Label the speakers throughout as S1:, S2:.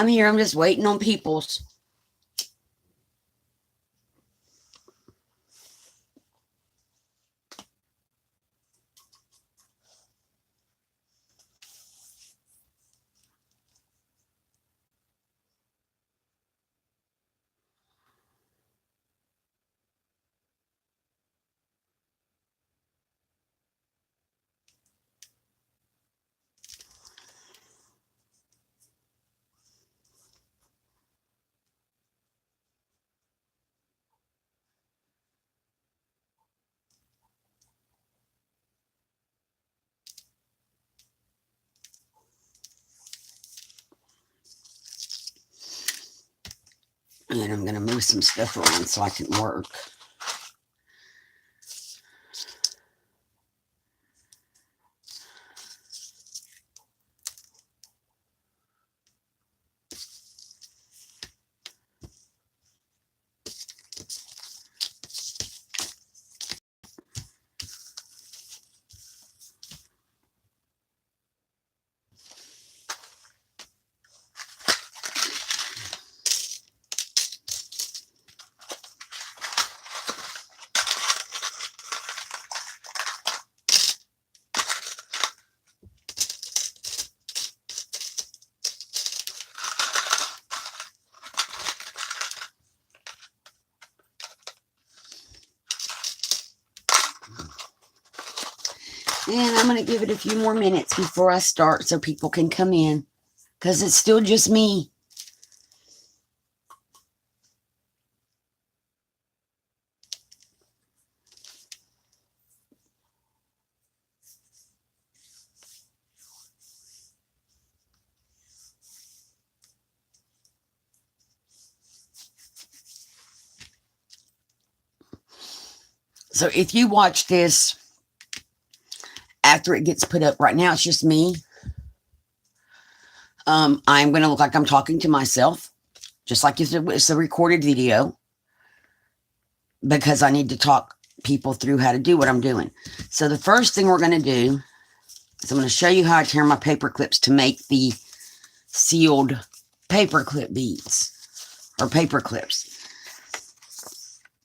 S1: I'm here. I'm just waiting on people's. And I'm going to move some stuff around so I can work. And I'm going to give it a few more minutes before I start so people can come in. Because it's still just me. So if you watch this after it gets put up, right now it's just me. I'm going to look like I'm talking to myself, just like it's a recorded video, because I need to talk people through how to do what I'm doing. So the first thing we're going to do is I'm going to show you how I tear my paper clips to make the sealed paperclip beads or paper clips.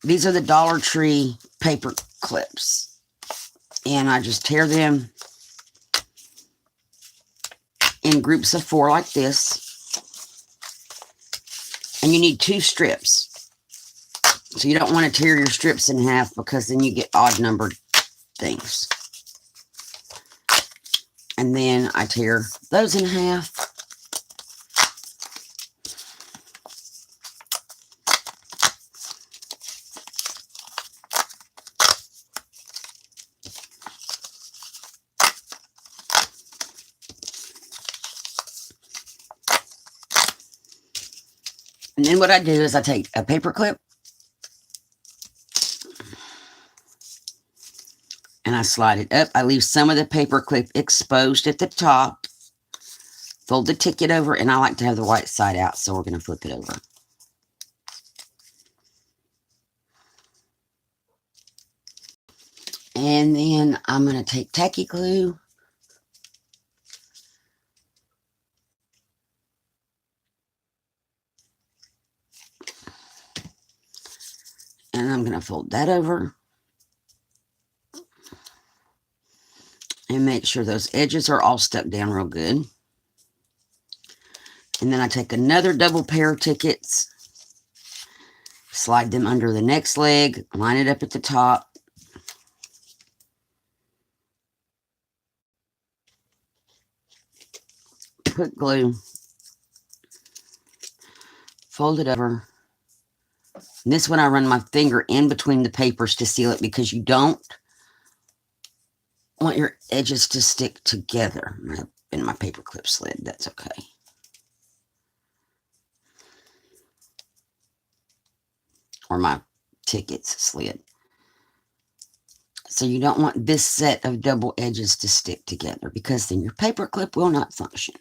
S1: These are the Dollar Tree paper clips, and I just tear them in groups of 4 like this. And you need 2 strips. So you don't want to tear your strips in half, because then you get odd numbered things. And then I tear those in half. And then what I do is I take a paper clip and I slide it up. I leave some of the paper clip exposed at the top. Fold the ticket over, and I like to have the white side out, so we're going to flip it over. And then I'm going to take tacky glue. And I'm going to fold that over. And make sure those edges are all stuck down real good. And then I take another double pair of tickets. Slide them under the next leg. Line it up at the top. Put glue. Fold it over. And this one I run my finger in between the papers to seal it, because you don't want your edges to stick together. And my paper clip slid. That's okay. Or my tickets slid. So you don't want this set of double edges to stick together, because then your paper clip will not function.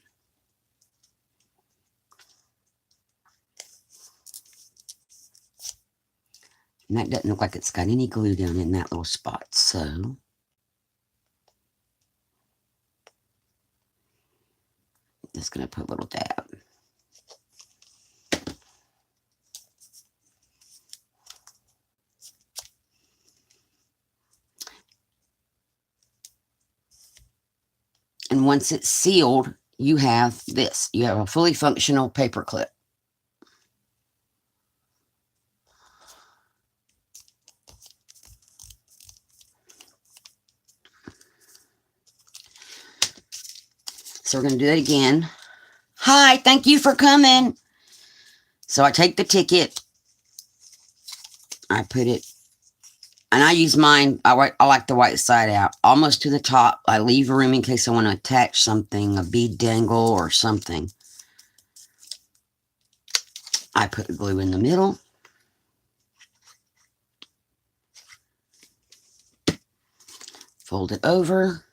S1: And that doesn't look like it's got any glue down in that little spot. So I'm just going to put a little dab. And once it's sealed, you have this. You have a fully functional paper clip. So we're going to do that again. Hi, thank you for coming. So I take the ticket. I put it, and I use mine. I like the white side out, almost to the top. I leave room in case I want to attach something, a bead dangle or something. I put the glue in the middle. Fold it over.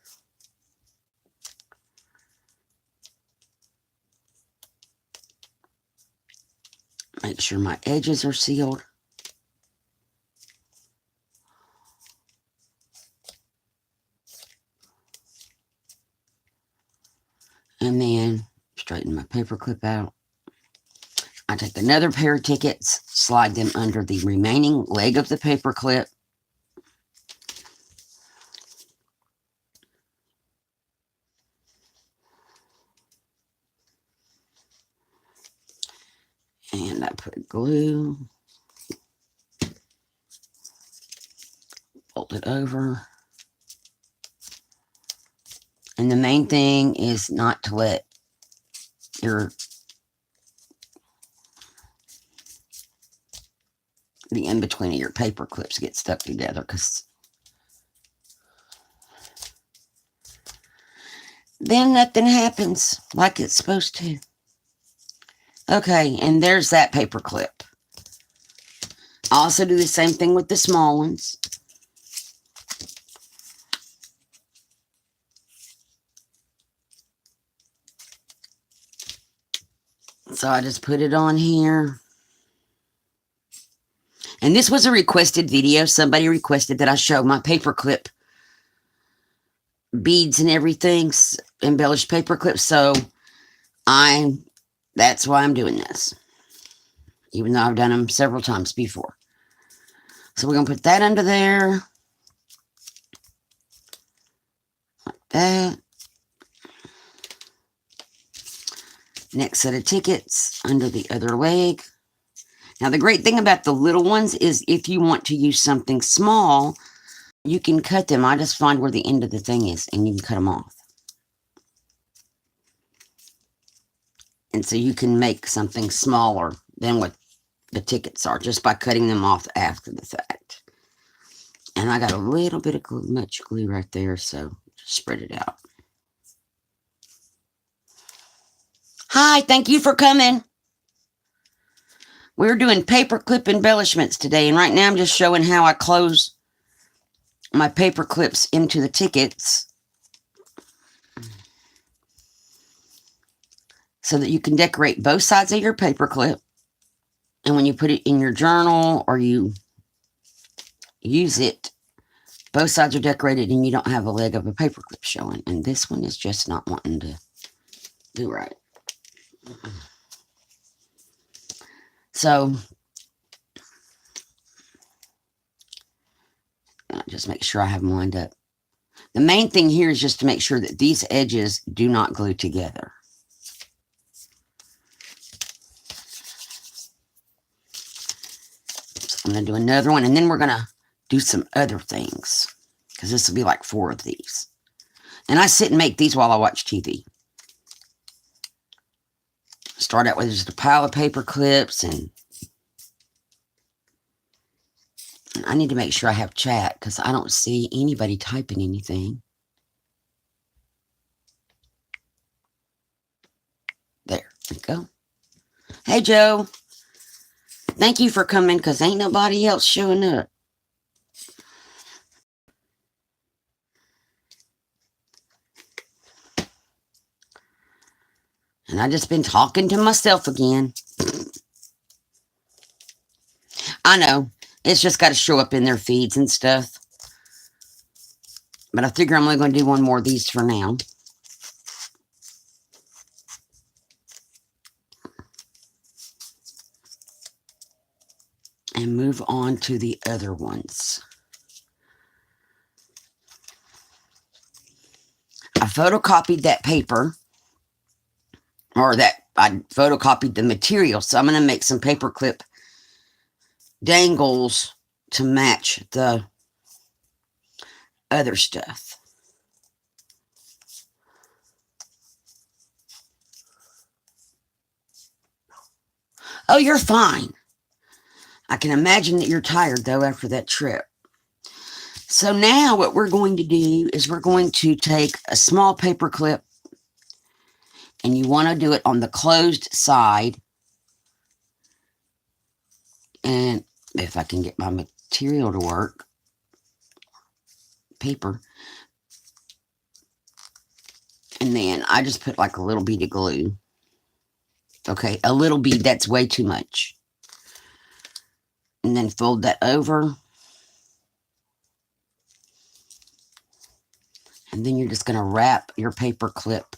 S1: Make sure my edges are sealed. And then straighten my paper clip out. I take another pair of tickets, slide them under the remaining leg of the paper clip. And I put glue. Fold it over. And the main thing is not to let the in-between of your paper clips get stuck together, because then nothing happens like it's supposed to. Okay, and there's that paper clip. I also do the same thing with the small ones. So I just put it on here. And this was a requested video. Somebody requested that I show my paperclip beads and everything, embellished paperclips. So that's why I'm doing this, even though I've done them several times before. So we're going to put that under there, like that. Next set of tickets under the other leg. Now, the great thing about the little ones is if you want to use something small, you can cut them. I just find where the end of the thing is, and you can cut them off. And so you can make something smaller than what the tickets are just by cutting them off after the fact. And I got a little bit of glue, much glue right there, so just spread it out. Hi, thank you for coming. We're doing paperclip embellishments today, and right now I'm just showing how I close my paper clips into the tickets so that you can decorate both sides of your paper clip. And when you put it in your journal or you use it, both sides are decorated and you don't have a leg of a paper clip showing. And this one is just not wanting to do right. So just make sure I have them lined up. The main thing here is just to make sure that these edges do not glue together. So I'm going to do another one, and then we're going to do some other things, because this will be like 4 of these. And I sit and make these while I watch TV. Start out with just a pile of paper clips, and I need to make sure I have chat because I don't see anybody typing anything. There we go. Hey, Joe. Thank you for coming because ain't nobody else showing up. And I just been talking to myself again. I know. It's just got to show up in their feeds and stuff. But I figure I'm only going to do one more of these for now. And move on to the other ones. I photocopied that paper, or that I photocopied the material. So I'm going to make some paperclip dangles to match the other stuff. Oh, you're fine. I can imagine that you're tired, though, after that trip. So now what we're going to do is we're going to take a small paper clip, and you want to do it on the closed side. And if I can get my material to work, paper. And then I just put like a little bead of glue. Okay, a little bead, that's way too much. And then fold that over. And then you're just going to wrap your paper clip.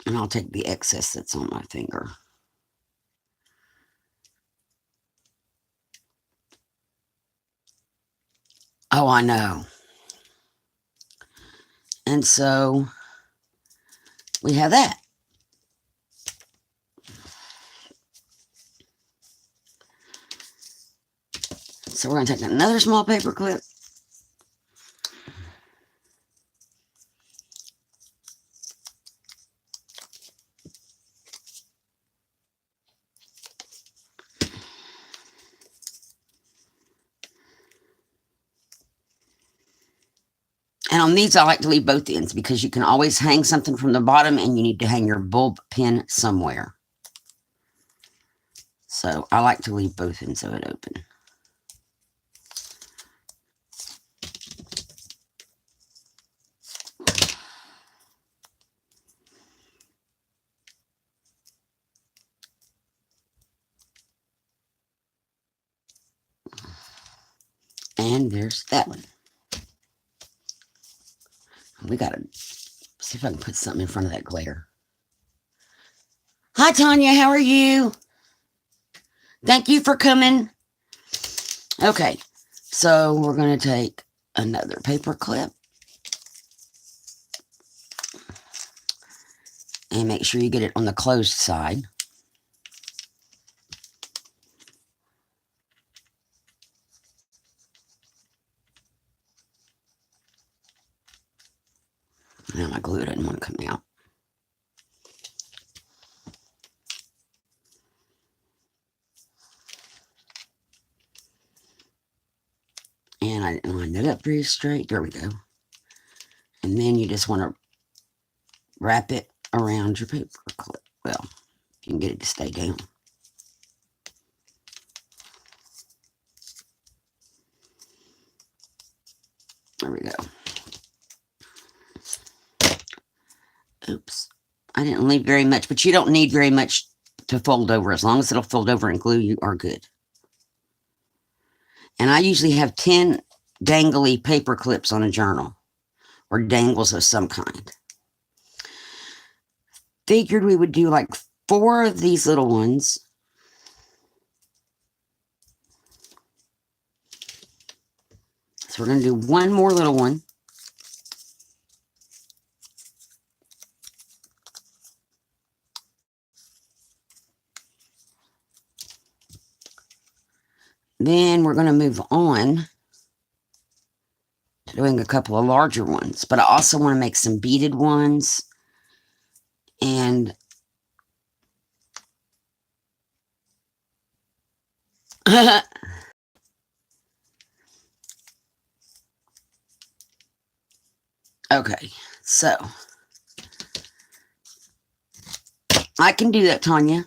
S1: And I'll take the excess that's on my finger. Oh, I know. And so we have that. So we're going to take another small paper clip. And on these, I like to leave both ends because you can always hang something from the bottom and you need to hang your bulb pin somewhere. So I like to leave both ends of it open. And there's that one. We got to see if I can put something in front of that glare. Hi, Tanya. How are you? Thank you for coming. Okay. So we're going to take another paper clip. And make sure you get it on the closed side. Now my glue doesn't want to come out. And I didn't line it up very straight. There we go. And then you just want to wrap it around your paper clip. Well, you can get it to stay down. There we go. Oops. I didn't leave very much, but you don't need very much to fold over. As long as it'll fold over and glue, you are good. And I usually have 10 dangly paper clips on a journal, or dangles of some kind. Figured we would do like 4 of these little ones. So we're going to do one more little one. Then we're going to move on to doing a couple of larger ones. But I also want to make some beaded ones. And okay, so I can do that, Tanya.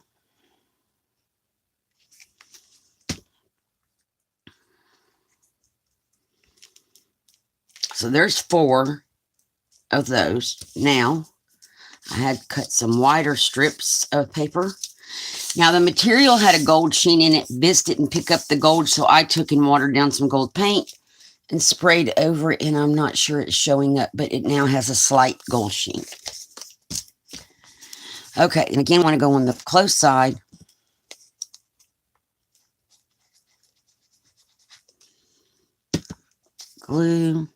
S1: So there's 4 of those. Now, I had cut some wider strips of paper. Now, the material had a gold sheen in it. This didn't pick up the gold, so I took and watered down some gold paint and sprayed over it, and I'm not sure it's showing up, but it now has a slight gold sheen. Okay, and again, I want to go on the close side. glue.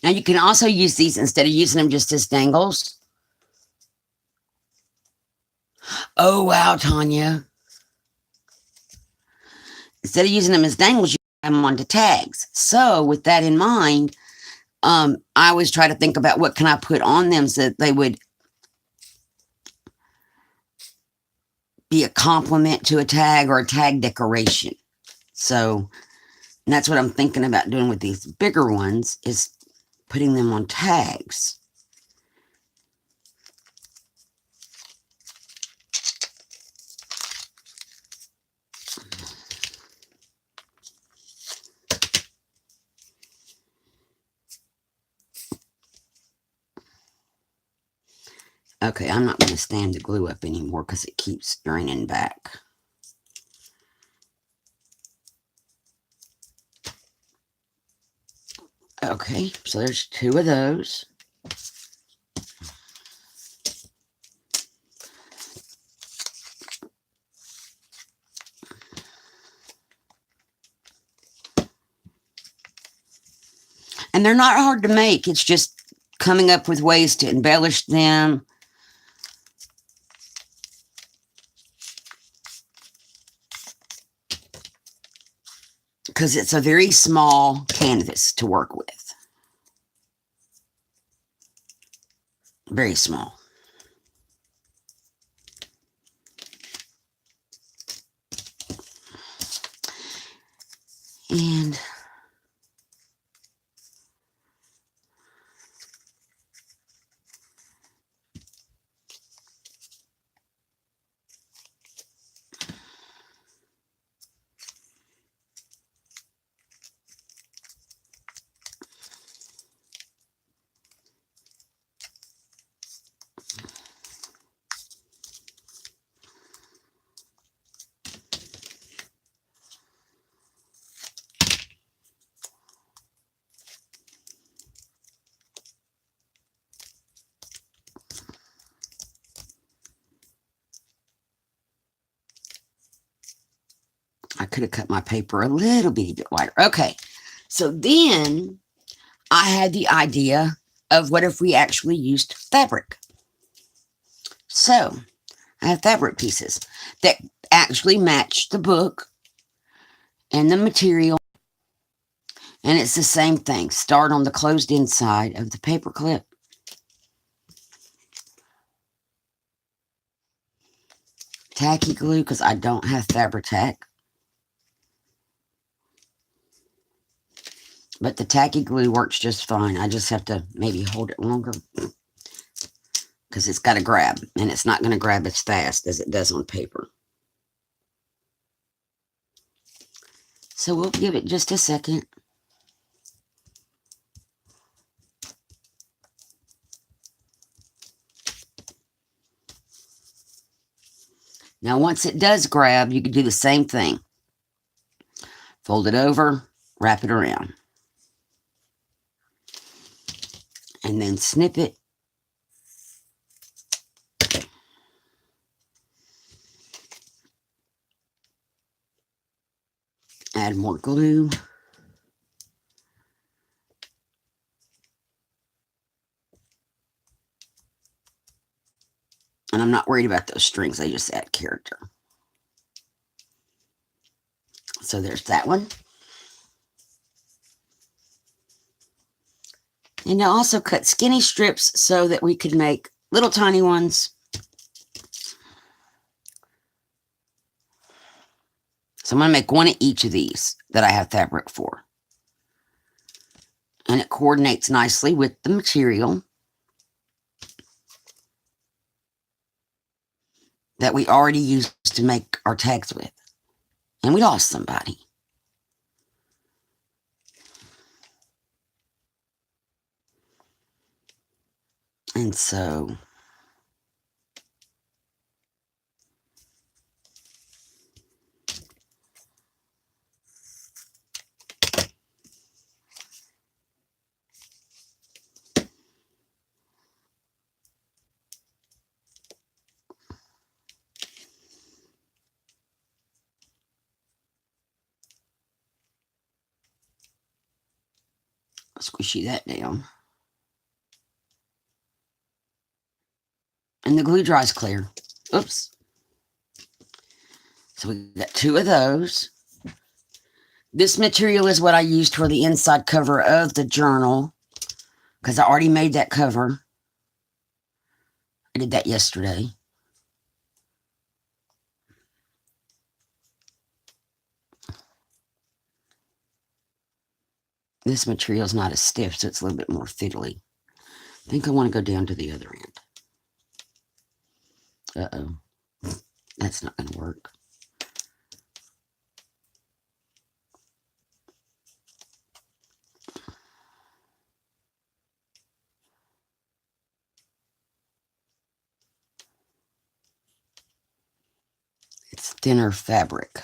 S1: Now you can also use these instead of using them just as dangles. Oh, wow, Tanya. Instead of using them as dangles, you have them onto tags. So with that in mind, I always try to think about what can I put on them so that they would be a complement to a tag or a tag decoration. So that's what I'm thinking about doing with these bigger ones, is putting them on tags. Okay, I'm not going to stand the glue up anymore because it keeps draining back. Okay, so there's 2 of those. And they're not hard to make. It's just coming up with ways to embellish them. Because it's a very small canvas to work with. Very small. And I could have cut my paper a little bitty bit wider. Okay, so then I had the idea of what if we actually used fabric. So I have fabric pieces that actually match the book and the material. And it's the same thing. Start on the closed inside of the paper clip. Tacky glue, because I don't have Fabri-Tac. But the tacky glue works just fine. I just have to maybe hold it longer, because it's got to grab, and it's not going to grab as fast as it does on paper. So we'll give it just a second. Now, once it does grab, you can do the same thing. Fold it over, wrap it around, and then snip it. Add more glue. And I'm not worried about those strings. They just add character. So there's that one. And I also cut skinny strips so that we could make little tiny ones. So I'm going to make one of each of these that I have fabric for. And it coordinates nicely with the material that we already used to make our tags with. And we lost somebody. And so squishy that down. And the glue dries clear. Oops. So we got 2 of those. This material is what I used for the inside cover of the journal, because I already made that cover. I did that yesterday. This material is not as stiff, so it's a little bit more fiddly. I think I want to go down to the other end. Uh-oh. That's not going to work. It's thinner fabric.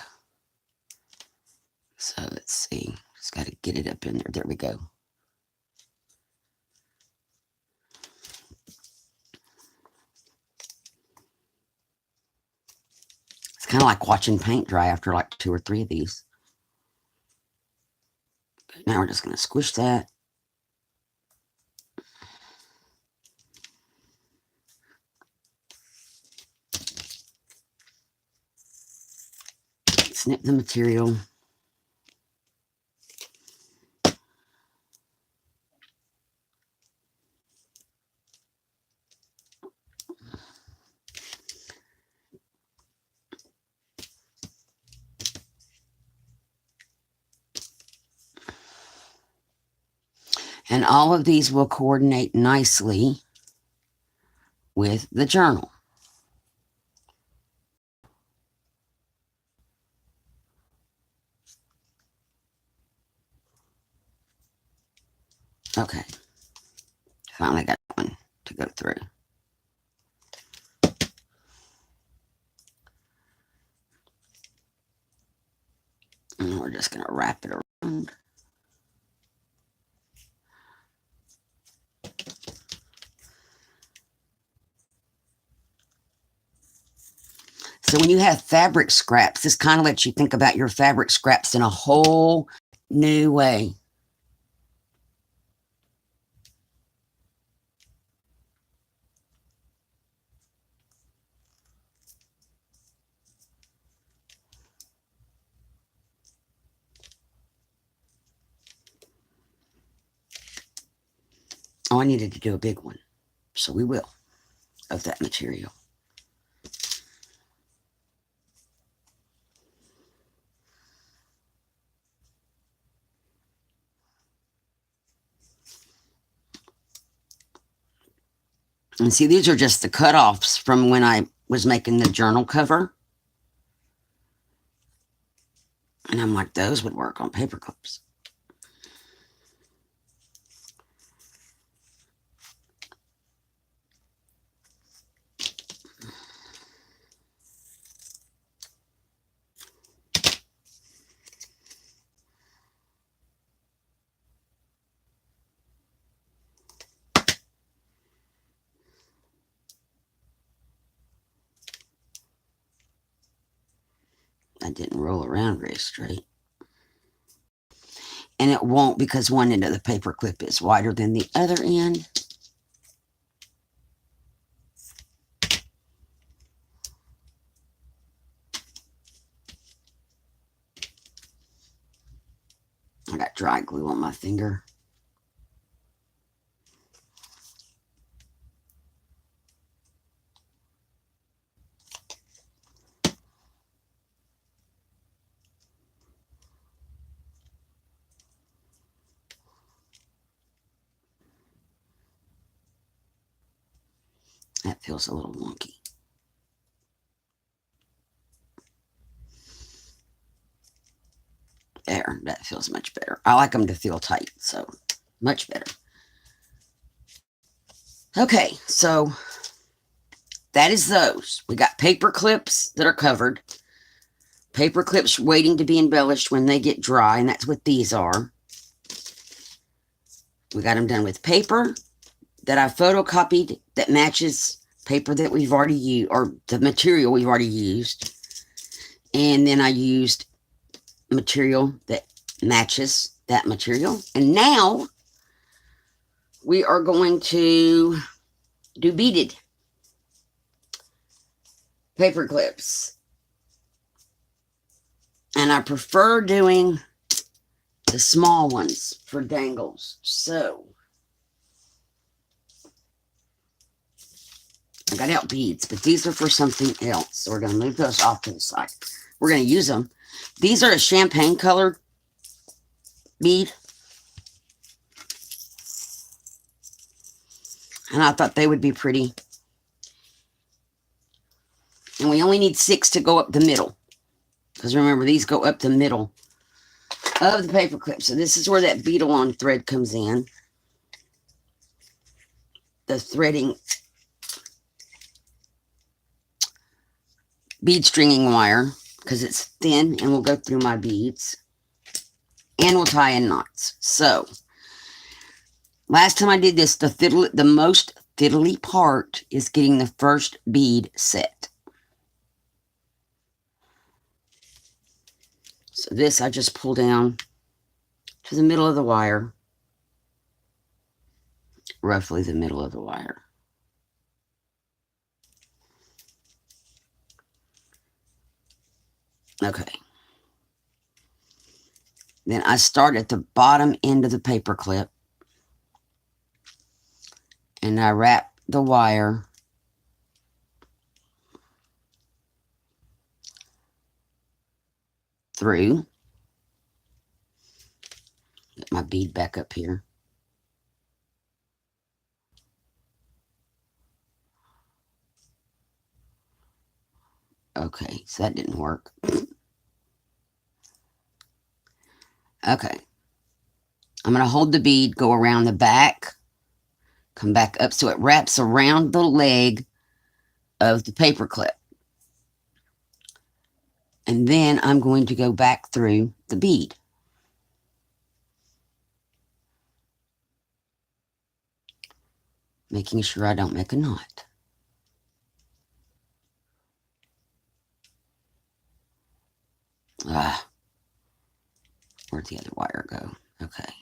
S1: So let's see. Just got to get it up in there. There we go. It's kind of like watching paint dry after like 2 or 3 of these. Now we're just going to squish that. Snip the material. And all of these will coordinate nicely with the journal. Okay. Finally got one to go through. And we're just going to wrap it around. So when you have fabric scraps, this kind of lets you think about your fabric scraps in a whole new way. Oh, I needed to do a big one. So we will, of that material. And see, these are just the cutoffs from when I was making the journal cover. And I'm like, those would work on paper clips. I didn't roll around very straight. And it won't, because one end of the paper clip is wider than the other end. I got dry glue on my finger. That feels a little wonky. There, that feels much better. I like them to feel tight, so much better. Okay, so that is those. We got paper clips that are covered. Paper clips waiting to be embellished when they get dry, and that's what these are. We got them done with paper that I photocopied that matches paper that we've already used, or the material we've already used. And then I used material that matches that material. And now we are going to do beaded paper clips. And I prefer doing the small ones for dangles. So I got out beads, but these are for something else. So we're going to move those off to the side. We're going to use them. These are a champagne colored bead. And I thought they would be pretty. And we only need 6 to go up the middle. Because remember, these go up the middle of the paper clip. So this is where that beetle on thread comes in. The threading bead stringing wire, because it's thin and will go through my beads. And will tie in knots. So last time I did this, the most fiddly part is getting the first bead set. So this I just pull down to the middle of the wire. Roughly the middle of the wire. Okay. Then I start at the bottom end of the paper clip. And I wrap the wire through. Get my bead back up here. Okay, so that didn't work. Okay. I'm going to hold the bead, go around the back, come back up so it wraps around the leg of the paper clip. And then I'm going to go back through the bead. Making sure I don't make a knot. Where'd the other wire go? Okay.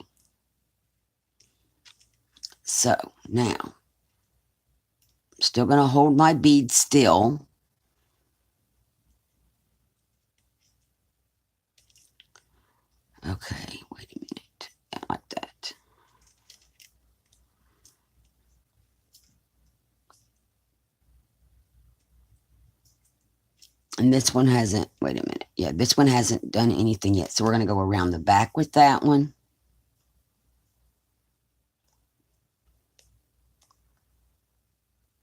S1: So now, I'm still going to hold my bead still. Okay, wait a minute. Yeah, like that. And this one hasn't, wait a minute. Yeah, this one hasn't done anything yet. So we're going to go around the back with that one.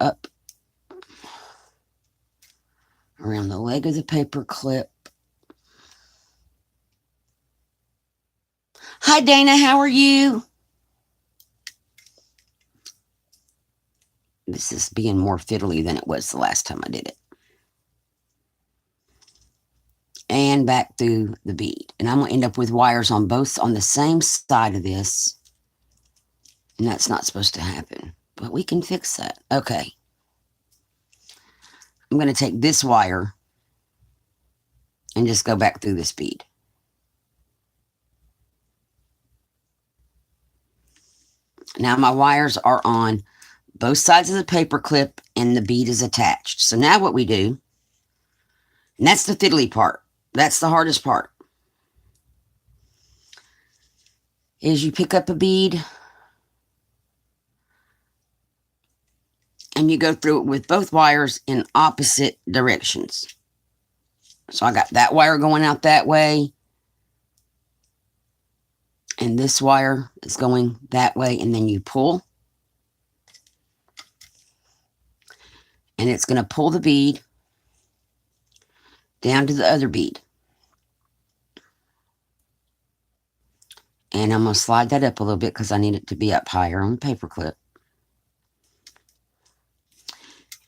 S1: Up. Around the leg of the paper clip. Hi, Dana. How are you? This is being more fiddly than it was the last time I did it. And back through the bead. And I'm going to end up with wires on the same side of this. And that's not supposed to happen. But we can fix that. Okay. I'm going to take this wire and just go back through this bead. Now my wires are on both sides of the paper clip and the bead is attached. So now what we do, and that's the fiddly part. That's the hardest part. Is you pick up a bead and you go through it with both wires in opposite directions. So I got that wire going out that way. And this wire is going that way. And then you pull. And it's going to pull the bead down to the other bead. And I'm going to slide that up a little bit because I need it to be up higher on the paper clip.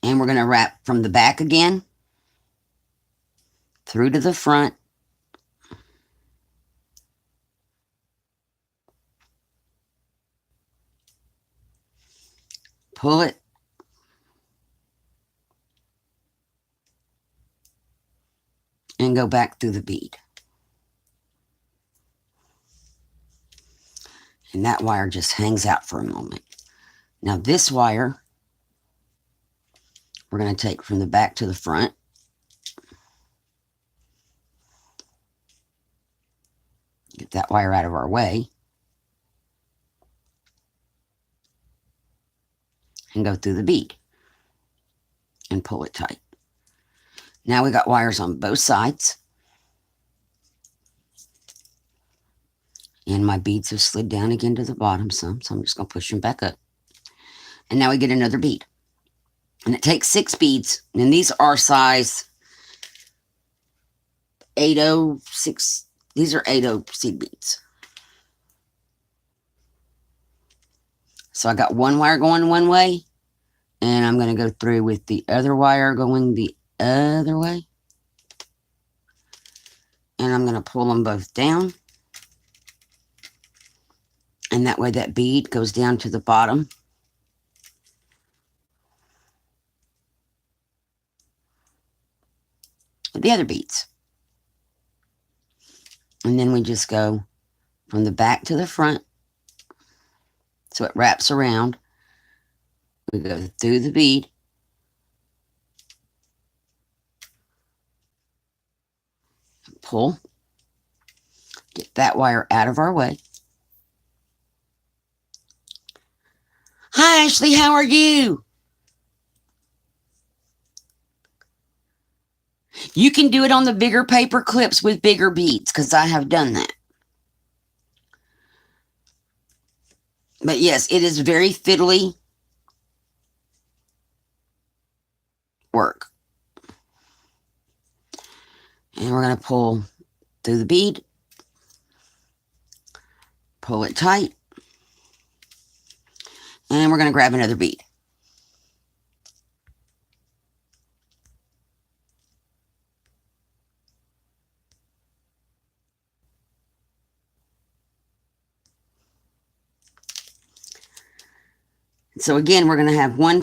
S1: And we're going to wrap from the back again through to the front. Pull it. And go back through the bead. And that wire just hangs out for a moment. Now this wire, we're going to take from the back to the front. Get that wire out of our way. And go through the bead. And pull it tight. Now we got wires on both sides. And my beads have slid down again to the bottom some, so I'm just going to push them back up. And now we get another bead. And it takes 6 beads. And these are size 806. These are 80 seed beads. So I got one wire going one way. And I'm going to go through with the other wire going the other way. And I'm going to pull them both down. And that way that bead goes down to the bottom. The other beads. And then we just go from the back to the front. So it wraps around. We go through the bead. Pull. Get that wire out of our way. Hi, Ashley, how are you? You can do it on the bigger paper clips with bigger beads, because I have done that. But yes, it is very fiddly work. And we're going to pull through the bead. Pull it tight. And we're going to grab another bead. So again, we're going to have one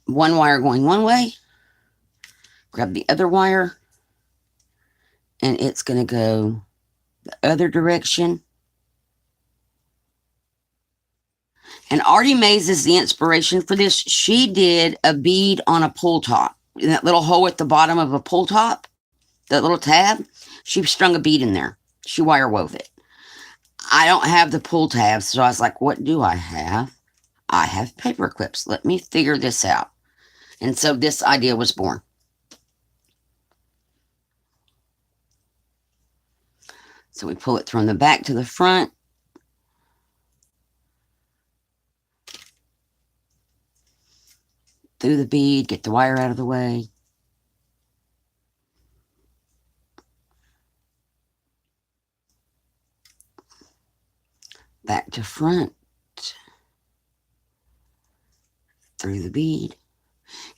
S1: wire going one way. Grab the other wire. And it's going to go the other direction. And Artie Mays is the inspiration for this. She did a bead on a pull top. In that little hole at the bottom of a pull top, that little tab, she strung a bead in there. She wire wove it. I don't have the pull tabs, so I was like, what do I have? I have paper clips. Let me figure this out. And so this idea was born. So we pull it from the back to the front. Through the bead, get the wire out of the way. Back to front. Through the bead.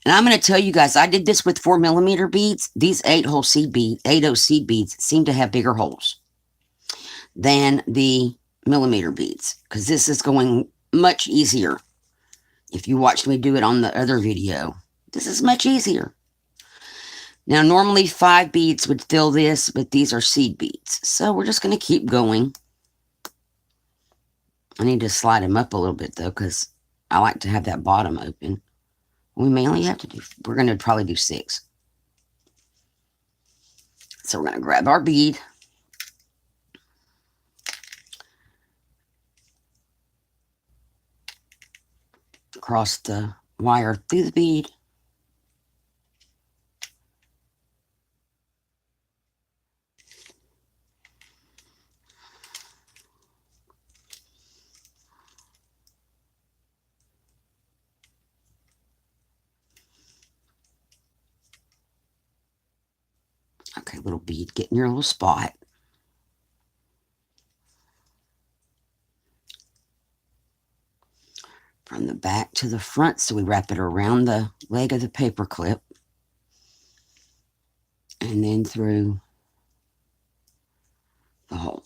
S1: And I'm going to tell you guys, I did this with 4mm beads. These 8-hole seed beads, 80 seed beads seem to have bigger holes than the millimeter beads, because this is going much easier. If you watched me do it on the other video, this is much easier. Now, normally 5 beads would fill this, but these are seed beads. So we're just going to keep going. I need to slide them up a little bit, though, because I like to have that bottom open. We may only have to do, we're going to probably do 6. So we're going to grab our bead. Cross the wire through the bead. Okay, little bead, get in your little spot. from the back to the front. So we wrap it around the leg of the paper clip and then through the hole.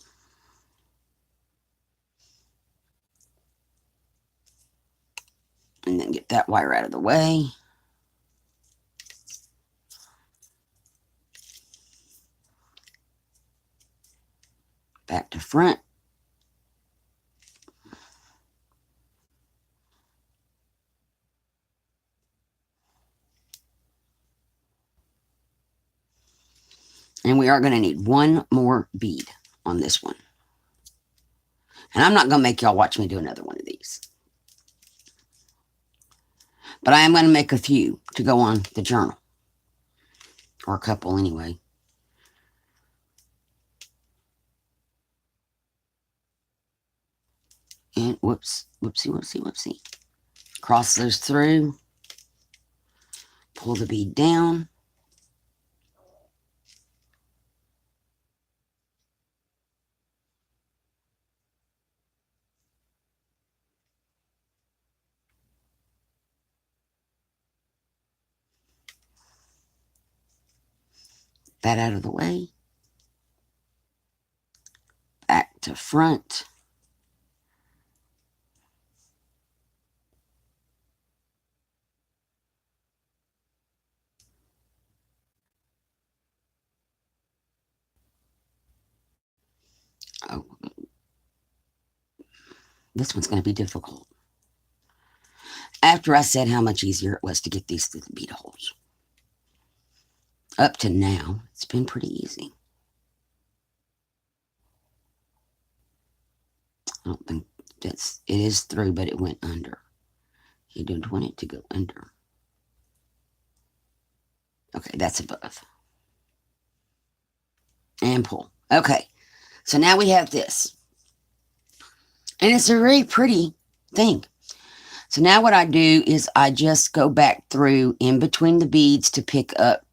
S1: And then get that wire out of the way. Back to front. And we are going to need one more bead on this one. And I'm not going to make y'all watch me do another one of these. But I am going to make a few to go on the journal. Or a couple anyway. And whoopsie. Cross those through. Pull the bead down. That out of the way. Back to front. Oh, this one's going to be difficult. After I said how much easier it was to get these through the bead holes. Up to now, it's been pretty easy. I don't think it is through, but it went under. You don't want it to go under. Okay, that's above. And pull. Okay, so now we have this. And it's a very pretty thing. So now what I do is I just go back through in between the beads to pick up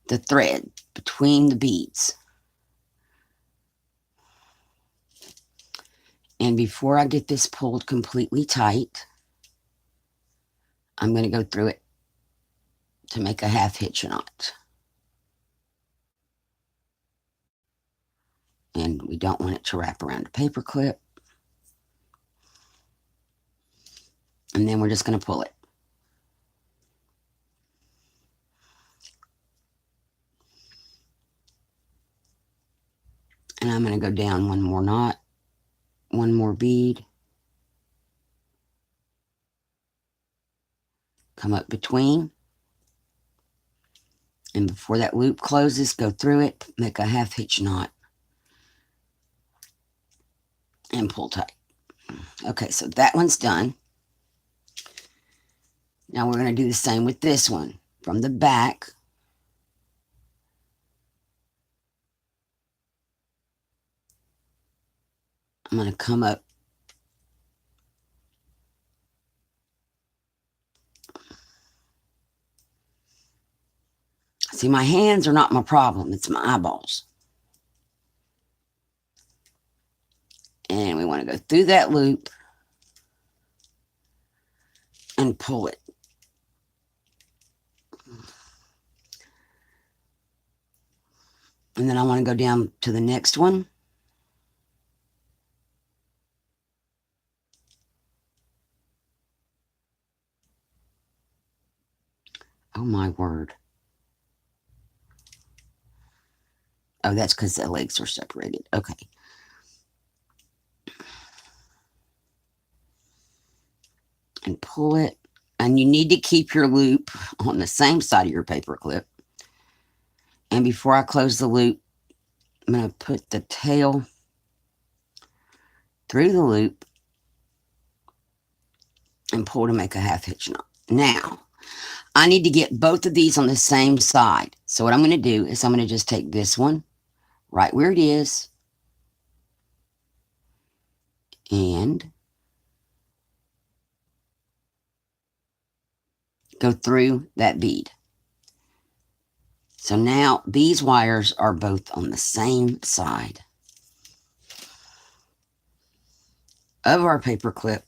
S1: the thread between the beads. And before I get this pulled completely tight, I'm going to go through it to make a half hitch knot. And we don't want it to wrap around a paper clip. And then we're just going to pull it. And I'm going to go down one more knot, one more bead. Come up between. And before that loop closes, go through it, make a half hitch knot, and pull tight. Okay, so that one's done. Now we're going to do the same with this one. From the back, I'm going to come up See, my hands are not my problem. It's my eyeballs. And we want to go through that loop and pull it. And then I want to go down to the next one. Oh my word. Oh, that's because the legs are separated. Okay. And pull it. And you need to keep your loop on the same side of your paper clip. And before I close the loop, I'm going to put the tail through the loop and pull to make a half hitch knot. Now, I need to get both of these on the same side. So what I'm going to do is I'm going to just take this one right where it is and go through that bead. So now these wires are both on the same side of our paper clip.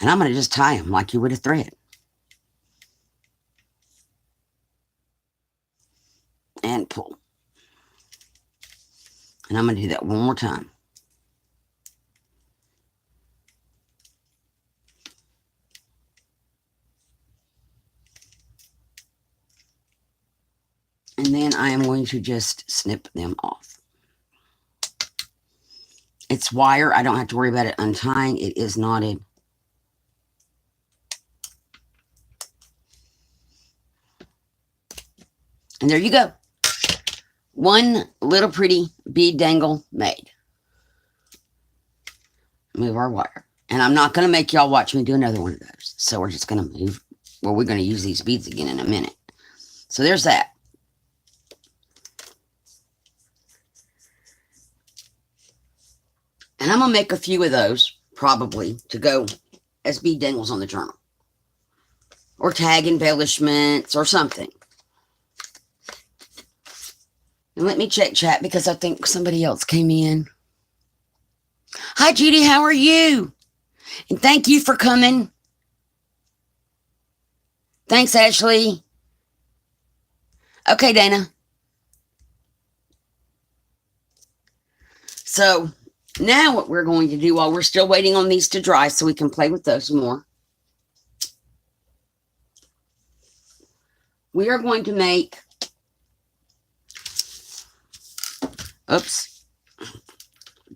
S1: And I'm going to just tie them like you would a thread. And pull. And I'm going to do that one more time. And then I am going to just snip them off. It's wire. I don't have to worry about it untying. It is knotted. And there you go. One little pretty bead dangle made. Move our wire. And I'm not going to make y'all watch me do another one of those. So we're just going to move. Well, we're going to use these beads again in a minute. So there's that. And I'm going to make a few of those, probably, to go as bead dangles on the journal. Or tag embellishments or something. And let me check chat because I think somebody else came in. Hi, Judy. How are you? And thank you for coming. Thanks, Ashley. Okay, Dana. So now what we're going to do while we're still waiting on these to dry so we can play with those more. We are going to make,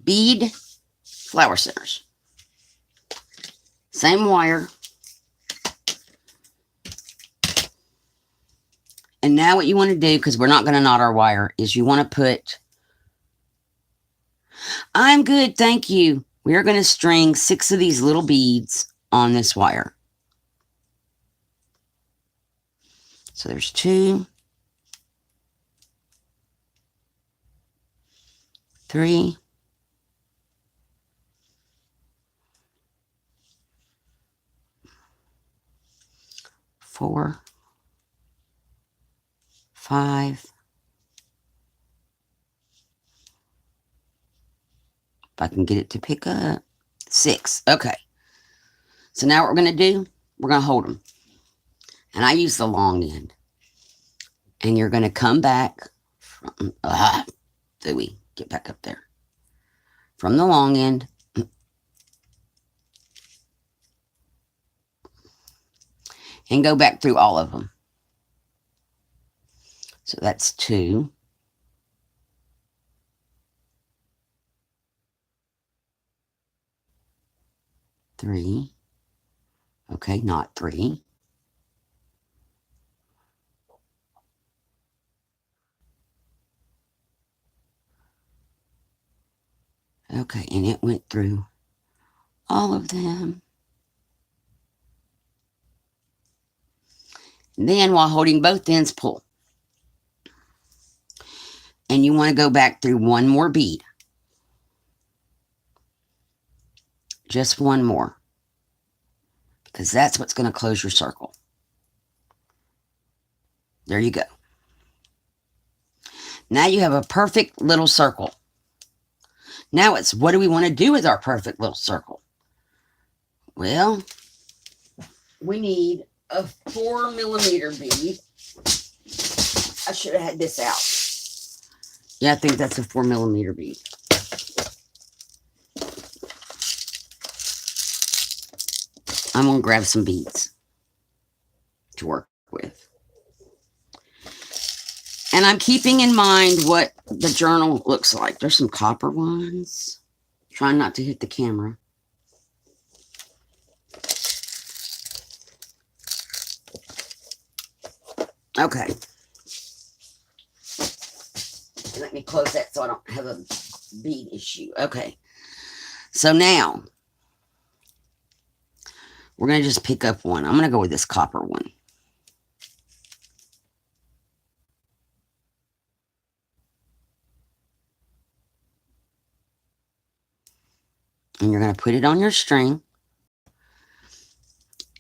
S1: bead flower centers. Same wire. And now what you want to do, because we're not going to knot our wire, is you want to put, I'm good, thank you. We are going to string 6 of these little beads on this wire. So there's 2, 3, 4, 5. If I can get it to pick up. 6. Okay. So now what we're going to do, we're going to hold them. And I use the long end. And you're going to come back from, Dewey, get back up there. From the long end. And go back through all of them. So that's 2. 3. Okay, not 3. 4. Okay, and it went through all of them. Then while holding both ends, pull. And you want to go back through one more bead. Just one more. Because that's what's going to close your circle. There you go. Now you have a perfect little circle. Now it's, what do we want to do with our perfect little circle? Well, we need a 4mm bead. I should have had this out. Yeah, I think that's a 4mm bead. I'm going to grab some beads to work with. And I'm keeping in mind what the journal looks like. There's some copper ones. Trying not to hit the camera. Okay. Let me close that so I don't have a bead issue. Okay. So now, we're going to just pick up one. I'm going to go with this copper one. And you're going to put it on your string.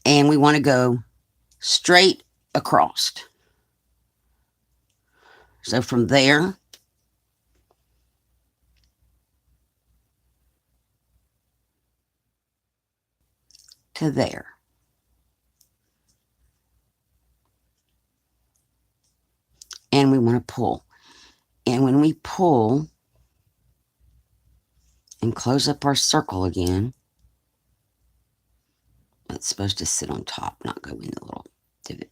S1: And we want to go straight across. So from there to there. And we want to pull. And when we pull and close up our circle again, it's supposed to sit on top, not go in the little divot.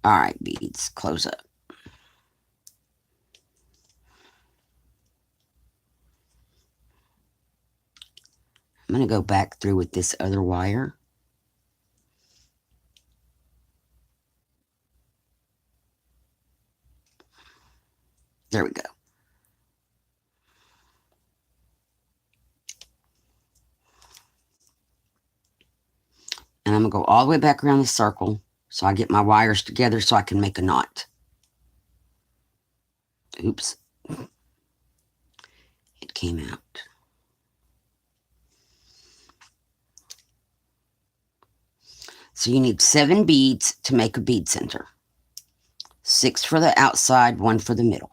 S1: All right, beads, close up. I'm going to go back through with this other wire. There we go. And I'm going to go all the way back around the circle so I get my wires together so I can make a knot. Oops. It came out. So you need 7 beads to make a bead center. 6 for the outside, 1 for the middle.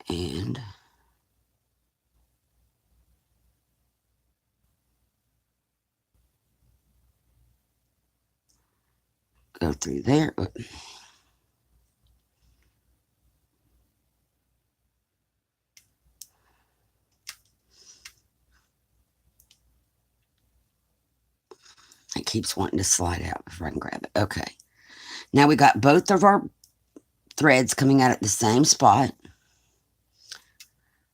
S1: And go through there. It keeps wanting to slide out before I can grab it. Okay. Now we got both of our threads coming out at the same spot,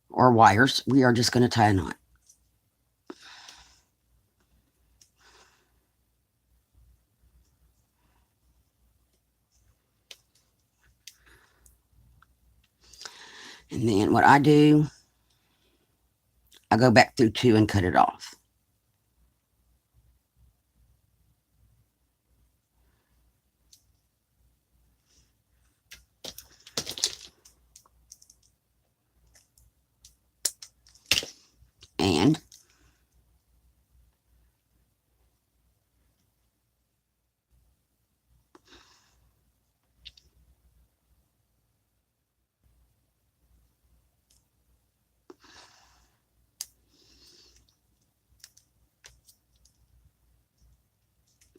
S1: or wires. We are just going to tie a knot. And then what I do, I go back through 2 and cut it off. And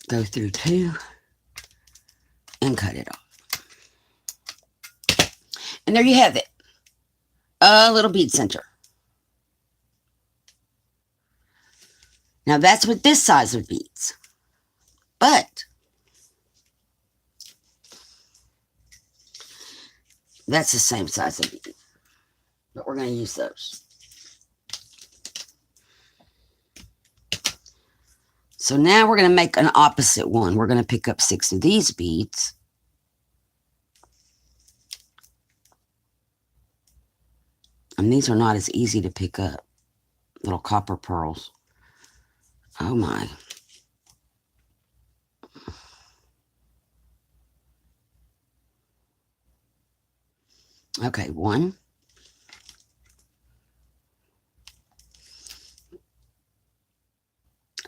S1: go through 2 and cut it off. And there you have it. A little bead center. Now that's with this size of beads. But that's the same size of bead. But we're going to use those. So now we're going to make an opposite one. We're going to pick up 6 of these beads. And these are not as easy to pick up. Little copper pearls. Oh my. Okay, 1.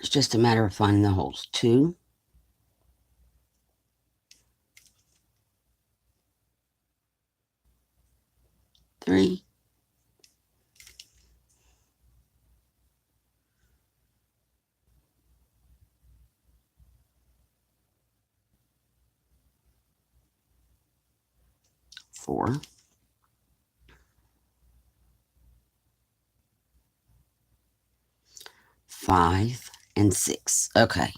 S1: It's just a matter of finding the holes. 2. 3. 4. 5 and 6. Okay.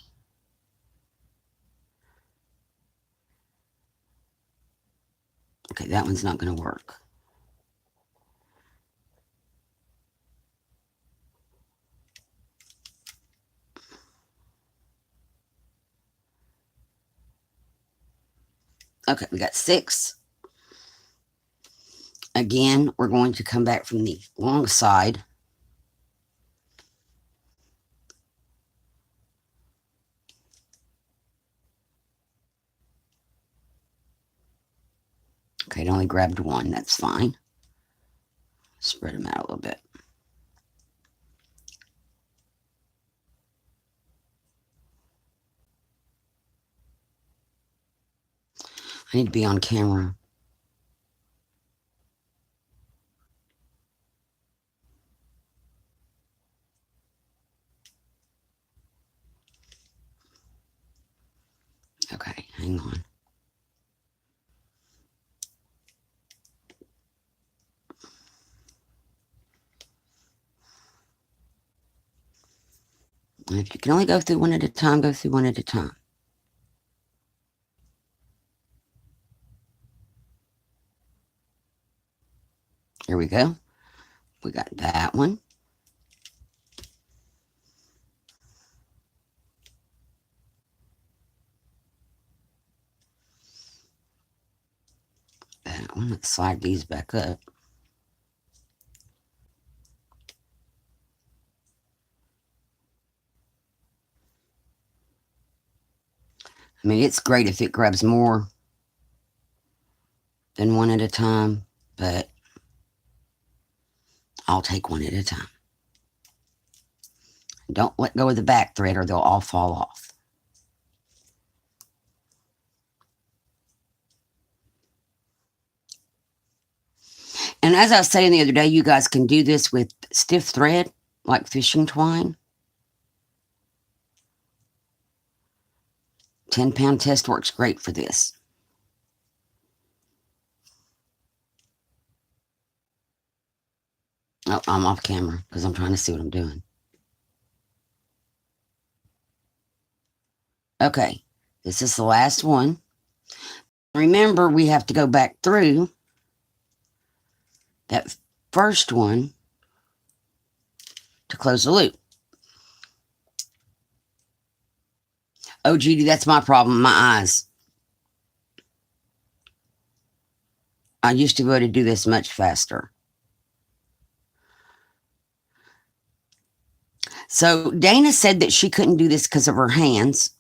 S1: Okay, that one's not going to work. Okay, we got 6. Again, we're going to come back from the long side. Okay, it only grabbed 1. That's fine. Spread them out a little bit. I need to be on camera. Okay, hang on. And if you can only go through one at a time, go through one at a time. Here we go. We got that one. That one. Let's slide these back up. I mean, it's great if it grabs more than one at a time, but I'll take one at a time. Don't let go of the back thread or they'll all fall off. And as I was saying the other day, you guys can do this with stiff thread, like fishing twine. 10-pound test works great for this. Oh, I'm off camera because I'm trying to see what I'm doing. Okay, this is the last one. Remember, we have to go back through that first one to close the loop. Oh, Judy, that's my problem, my eyes. I used to be able to do this much faster. So Dana said that she couldn't do this because of her hands.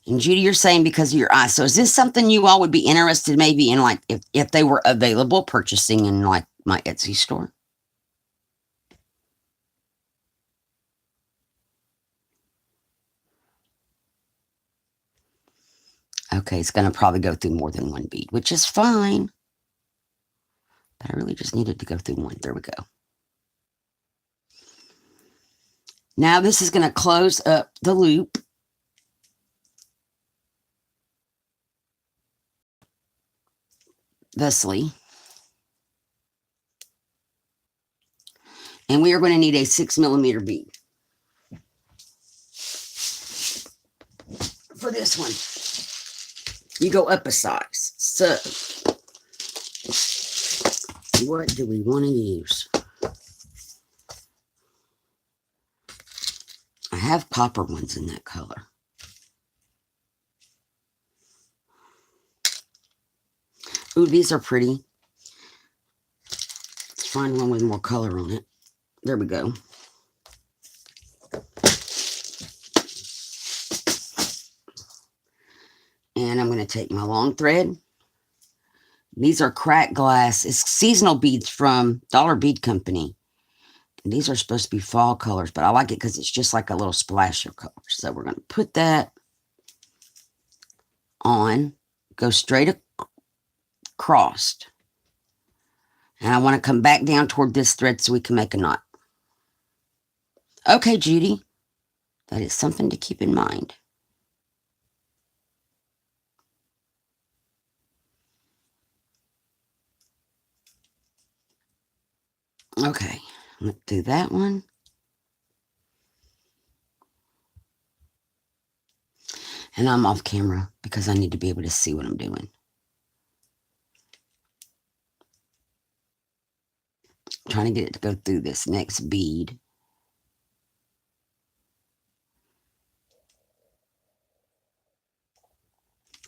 S1: And Judy, you're saying because of your eyes. So is this something you all would be interested maybe in, like if they were available purchasing in like my Etsy store? Okay, it's going to probably go through more than one bead, which is fine. But I really just needed to go through one. There we go. Now this is going to close up the loop. Thusly. And we are going to need a 6mm bead for this one. You go up a size. So what do we want to use? I have copper ones in that color. Ooh, these are pretty. Let's find one with more color on it. There we go. And I'm going to take my long thread. These are cracked glass. It's seasonal beads from Dollar Bead Company. And these are supposed to be fall colors, but I like it because it's just like a little splash of color. So we're going to put that on, go straight across. And I want to come back down toward this thread so we can make a knot. Okay, Judy. That is something to keep in mind. Okay, let's do that one. And I'm off camera because I need to be able to see what I'm doing. I'm trying to get it to go through this next bead.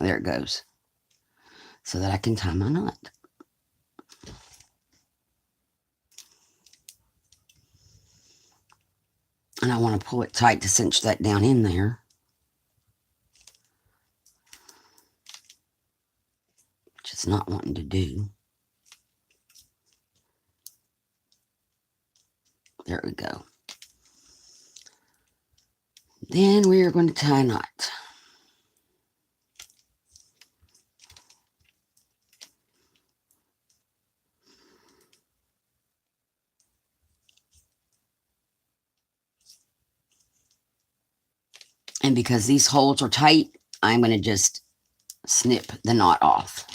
S1: There it goes. So that I can tie my knot. And I want to pull it tight to cinch that down in there. Which it's not wanting to do. There we go. Then we are going to tie a knot. And because these holes are tight, I'm going to just snip the knot off.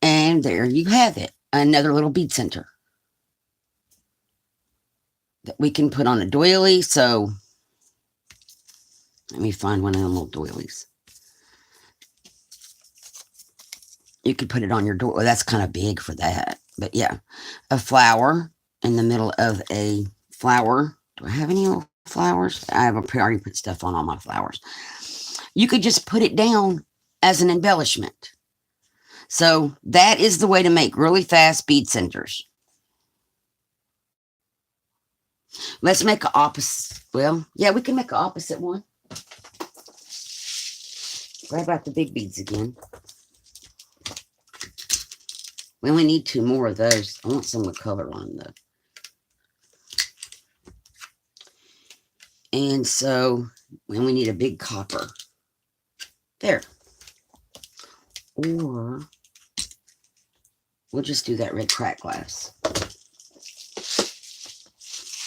S1: And there you have it. Another little bead center that we can put on a doily. So let me find one of them little doilies. You could put it on your door. Well, that's kind of big for that. But yeah, a flower in the middle of a flower. Do I have any little flowers? I have already put stuff on all my flowers. You could just put it down as an embellishment. So that is the way to make really fast bead centers. Let's make an opposite. Well, yeah, we can make an opposite one. Grab out the big beads again. We only need 2 more of those. I want some with color on them, though. And so we only need a big copper. There. Or we'll just do that red crack glass.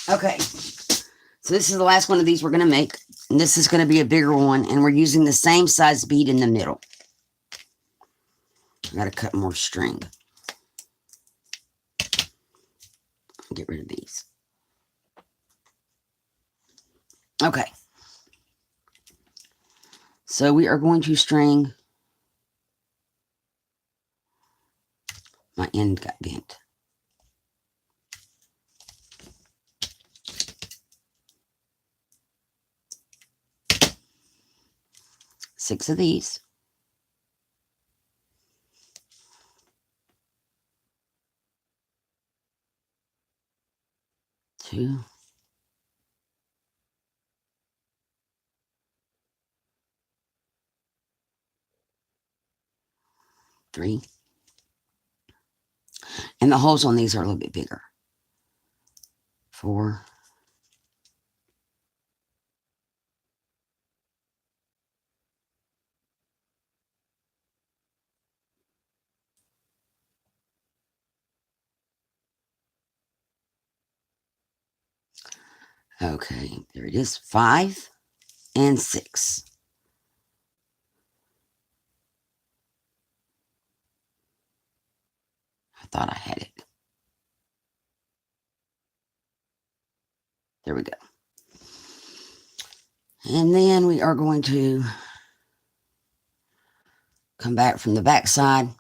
S1: Okay. So this is the last one of these we're going to make. And this is going to be a bigger one. And we're using the same size bead in the middle. I got to cut more string. Get rid of these. Okay. So we are going to string. My end got bent. Six of these. 2. 3. And the holes on these are a little bit bigger. 4. 5. Okay, there it is. 5 and 6. I thought I had it. There we go. And then we are going to come back from the back side.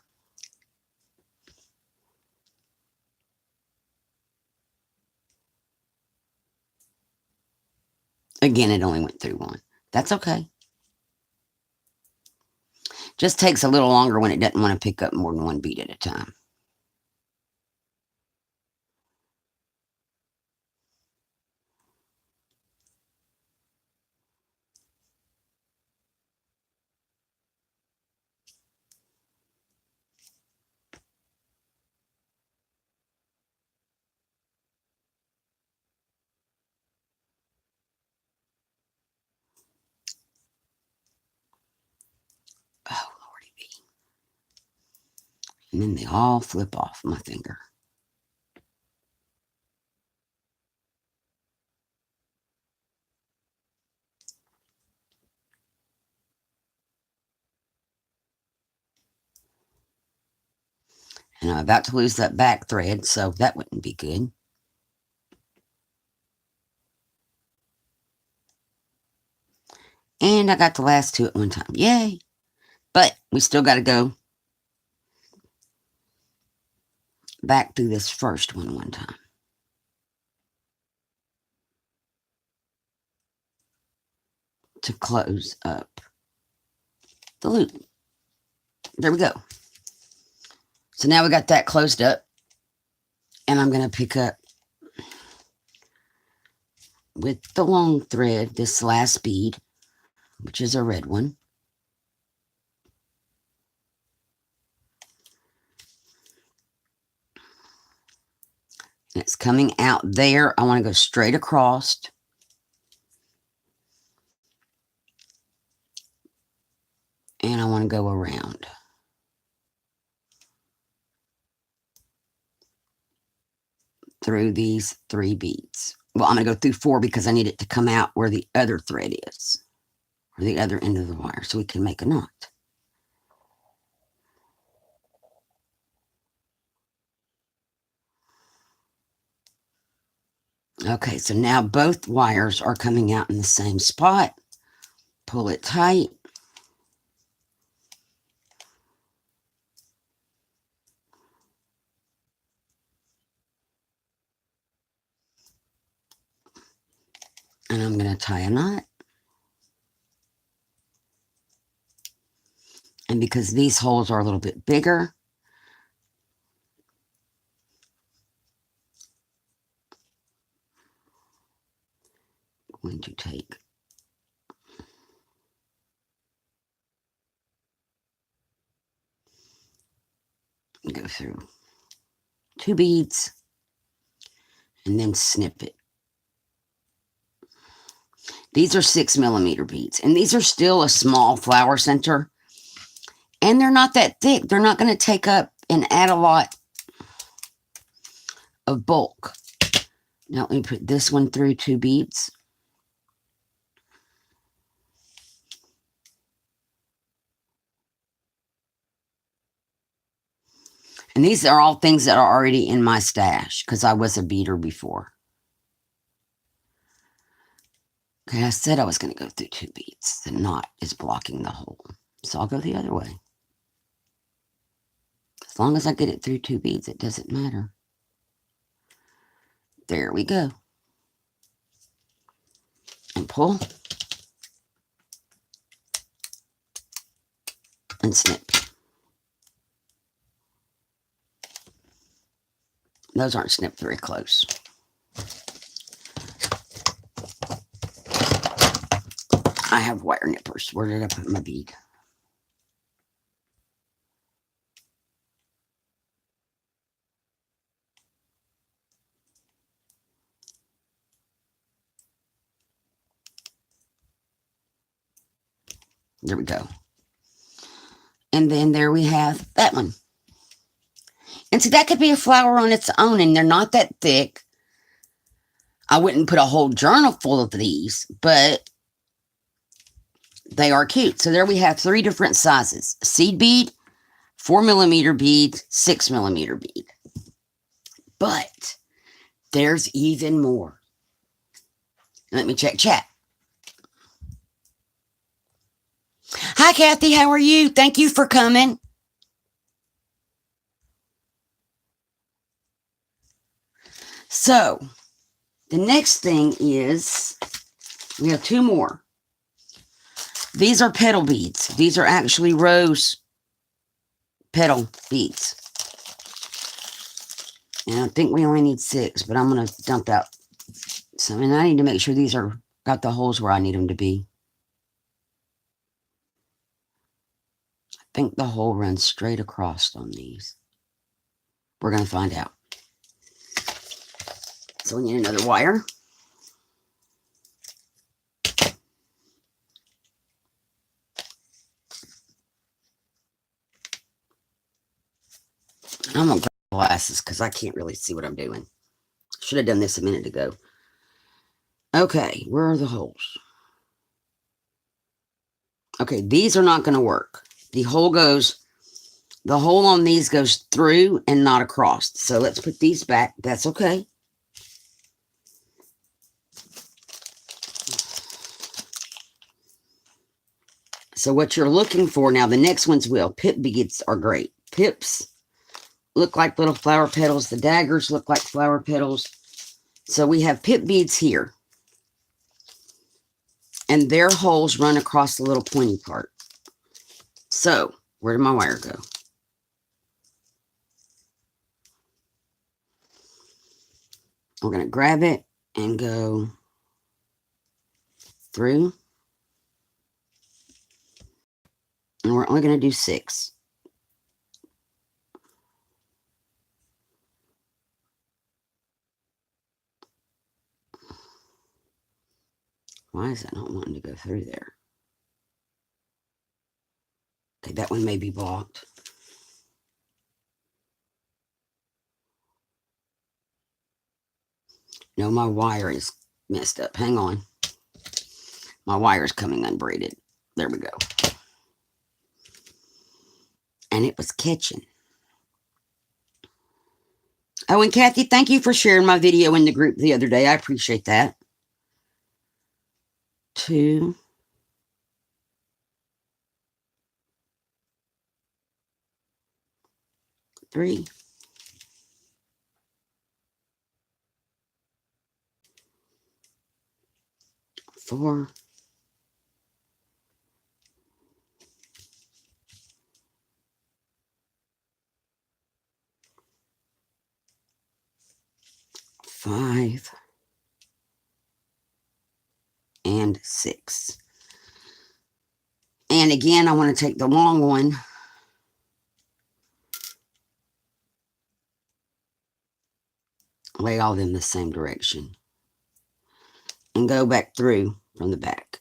S1: Again, it only went through one. That's okay. Just takes a little longer when it doesn't want to pick up more than one bead at a time. Oh, Lordy B. And then they all flip off my finger. And I'm about to lose that back thread, so that wouldn't be good. And I got the last 2 at one time. Yay! But we still got to go back through this first one time. To close up the loop. There we go. So now we got that closed up. And I'm going to pick up with the long thread this last bead, which is a red one. And it's coming out there. I want to go straight across. want to go around. Through these 3 beads. Well, I'm going to go through 4 because I need it to come out where the other thread is, or the other end of the wire, so we can make a knot. Okay, so now both wires are coming out in the same spot. Pull it tight. And I'm going to tie a knot. And because these holes are a little bit bigger, I'm going to take and go through 2 beads and then snip it. These are 6mm beads, and these are still a small flower center, and they're not that thick. They're not going to take up and add a lot of bulk. Now let me put this one through 2 beads. And these are all things that are already in my stash because I was a beader before. Okay, I said I was going to go through 2 beads. The knot is blocking the hole. So I'll go the other way. As long as I get it through 2 beads, it doesn't matter. There we go. And pull. And snip. Those aren't snipped very close. I have wire nippers. Where did I put my bead? There we go. And then there we have that one. And so that could be a flower on its own, and they're not that thick. I wouldn't put a whole journal full of these, but they are cute. So there we have 3 different sizes. Seed bead, 4mm bead, 6mm bead. But there's even more. Let me check chat. Hi, Kathy. How are you? Thank you for coming. So the next thing is we have 2 more. These are petal beads. These are actually rose petal beads. And I think we only need 6, but I'm going to dump out some. And I need to make sure these are got the holes where I need them to be. I think the hole runs straight across on these. We're going to find out. So we need another wire. I'm going to grab glasses because I can't really see what I'm doing. Should have done this a minute ago. Okay, where are the holes? Okay, these are not going to work. The hole on these goes through and not across. So let's put these back. That's okay. So what you're looking for now, the next ones will. Pip beads are great. Pips look like little flower petals. The daggers look like flower petals. So we have pip beads here. And their holes run across the little pointy part. So where did my wire go? We're going to grab it and go through. And we're only going to do 6. Why is that not wanting to go through there? Okay, that one may be blocked. No, my wire is messed up. Hang on. My wire is coming unbraided. There we go. And it was catching. Oh, and Kathy, thank you for sharing my video in the group the other day. I appreciate that. 2, 3, 4, 5, and 6. And again, I want to take the long one lay all them the same direction and go back through from the back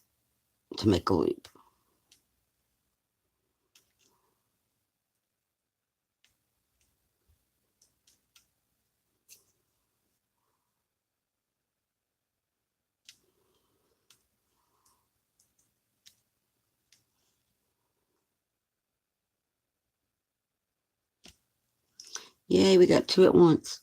S1: to make a loop. Yay, we got 2 at once.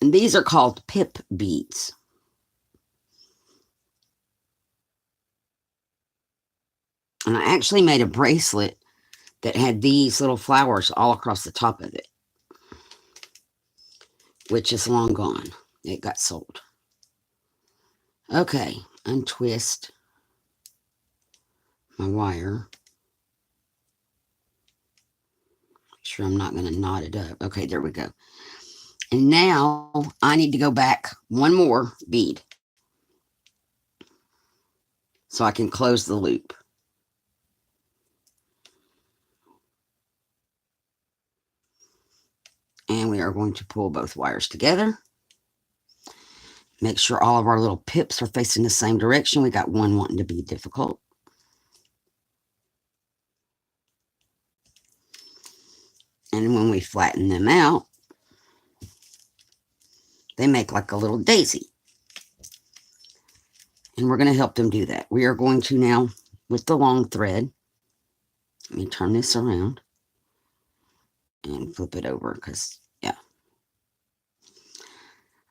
S1: And these are called pip beads. And I actually made a bracelet that had these little flowers all across the top of it, which is long gone. It got sold. Okay, untwist my wire. Make sure I'm not going to knot it up. Okay, there we go. And now I need to go back one more bead so I can close the loop. And we are going to pull both wires together. Make sure all of our little pips are facing the same direction. We got one wanting to be difficult. And when we flatten them out, they make like a little daisy. And we're going to help them do that. We are going to now, with the long thread, let me turn this around and flip it over because, yeah.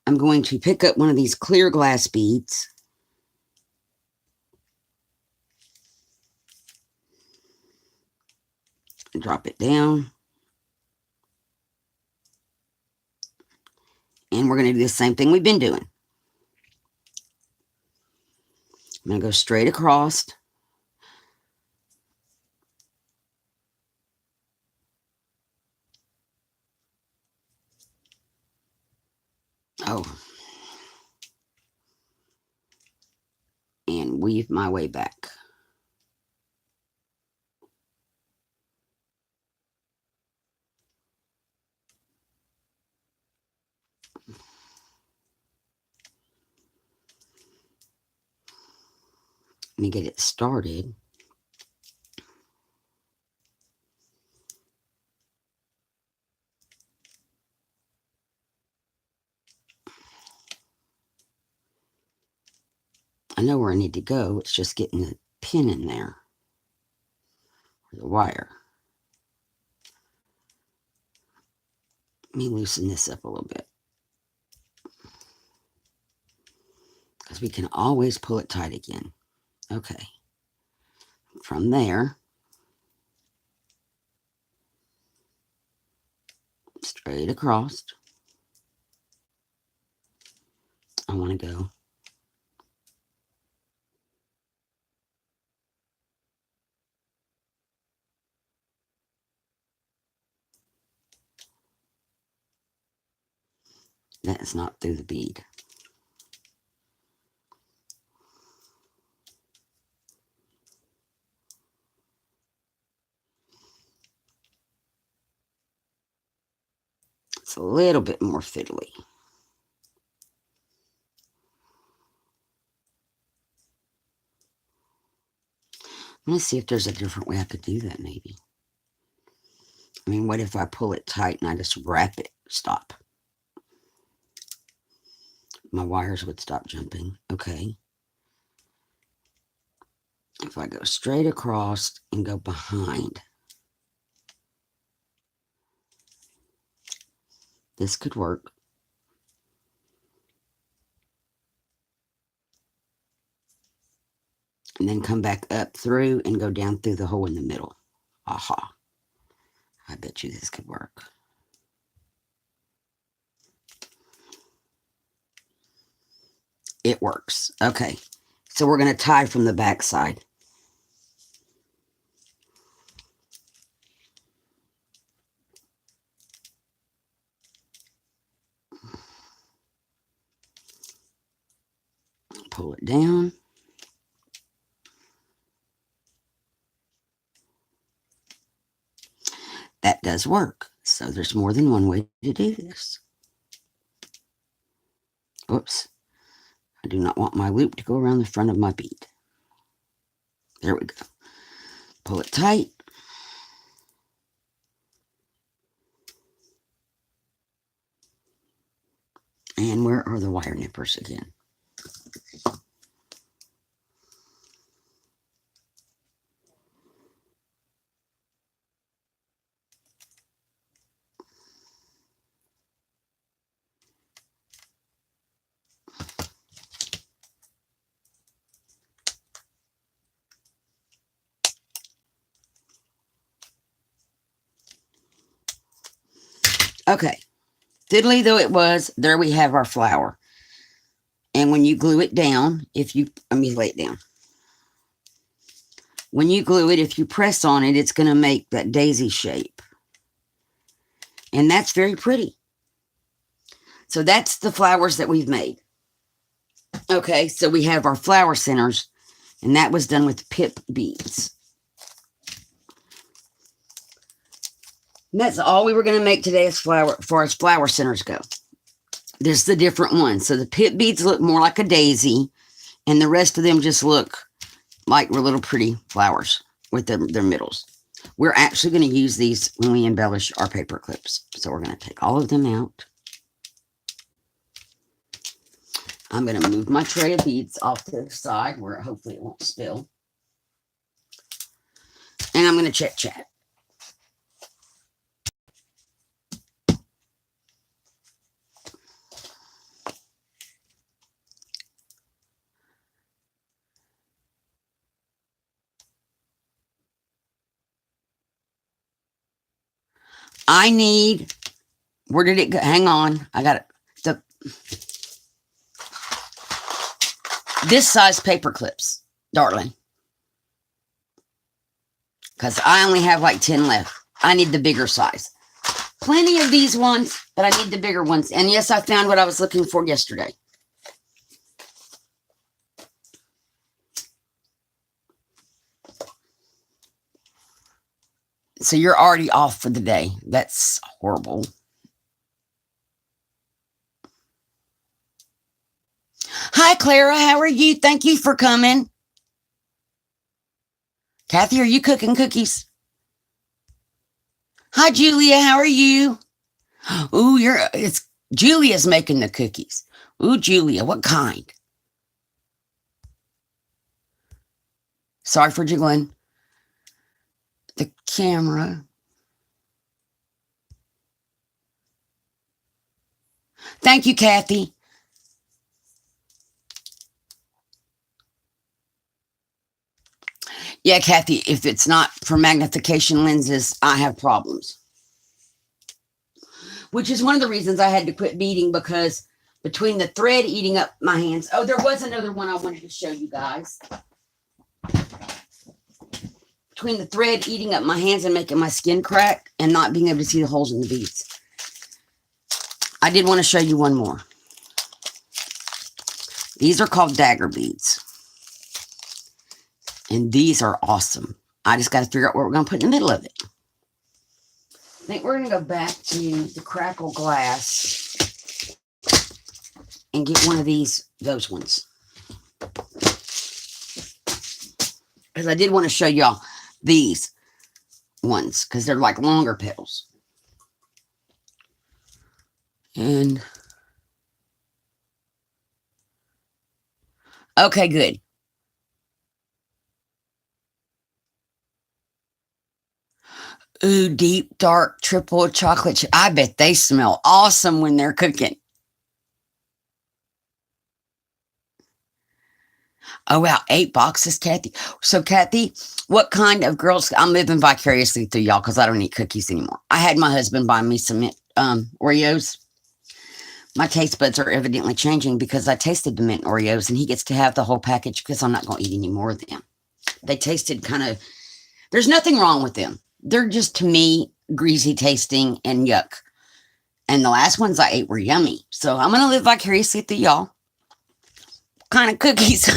S1: I'm going to pick up one of these clear glass beads. And drop it down. And we're going to do the same thing we've been doing. I'm going to go straight across. Oh. And weave my way back. Let me get it started. I know where I need to go. It's just getting the pin in there. Or the wire. Let me loosen this up a little bit. Because we can always pull it tight again. Okay. From there, straight across. I want to go. That is not through the bead. It's a little bit more fiddly. Let me see if there's a different way I could do that, maybe. I mean, what if I pull it tight and I just wrap it? Stop. My wires would stop jumping. Okay. If I go straight across and go behind, this could work. And then come back up through and go down through the hole in the middle. Aha. I bet you this could work. It works. Okay. So we're going to tie from the back side. Pull it down. That does work. So there's more than one way to do this. Oops. I do not want my loop to go around the front of my bead. There we go. Pull it tight. And where are the wire nippers again? Okay. Fiddly though it was, there we have our flower. And when you glue it down, let me lay it down. When you glue it, if you press on it, it's going to make that daisy shape. And that's very pretty. So that's the flowers that we've made. Okay, so we have our flower centers, and that was done with pip beads. And that's all we were going to make today as far as flower centers go. There's the different ones. So the pip beads look more like a daisy, and the rest of them just look like little pretty flowers with their middles. We're actually going to use these when we embellish our paper clips. So we're going to take all of them out. I'm going to move my tray of beads off to the side where hopefully it won't spill. And I'm going to chat. I need, where did it go? Hang on. I got it. This size paper clips, darling. Because I only have like 10 left. I need the bigger size. Plenty of these ones, but I need the bigger ones. And yes, I found what I was looking for yesterday. So you're already off for the day. That's horrible. Hi, Clara. How are you? Thank you for coming. Kathy, are you cooking cookies? Hi, Julia. How are you? Ooh, it's Julia's making the cookies. Ooh, Julia, what kind? Sorry for jiggling the camera. Thank you, Kathy. Yeah, Kathy, if it's not for magnification lenses, I have problems. Which is one of the reasons I had to quit beading, because between the thread eating up my hands. Oh, there was another one I wanted to show you guys. Between the thread eating up my hands and making my skin crack and not being able to see the holes in the beads. I did want to show you one more. These are called dagger beads. And these are awesome. I just got to figure out what we're going to put in the middle of it. I think we're going to go back to the crackle glass and get one of those ones. Because I did want to show y'all these ones, because they're like longer petals. And okay, good. Ooh, deep, dark, triple chocolate. I bet they smell awesome when they're cooking. Oh, wow. 8 boxes, Kathy. So, Kathy, what kind of girls? I'm living vicariously through y'all because I don't eat cookies anymore. I had my husband buy me some Oreos. My taste buds are evidently changing because I tasted the mint Oreos and he gets to have the whole package because I'm not going to eat any more of them. They tasted kind of, there's nothing wrong with them. They're just, to me, greasy tasting and yuck. And the last ones I ate were yummy. So I'm going to live vicariously through y'all. Kind of cookies.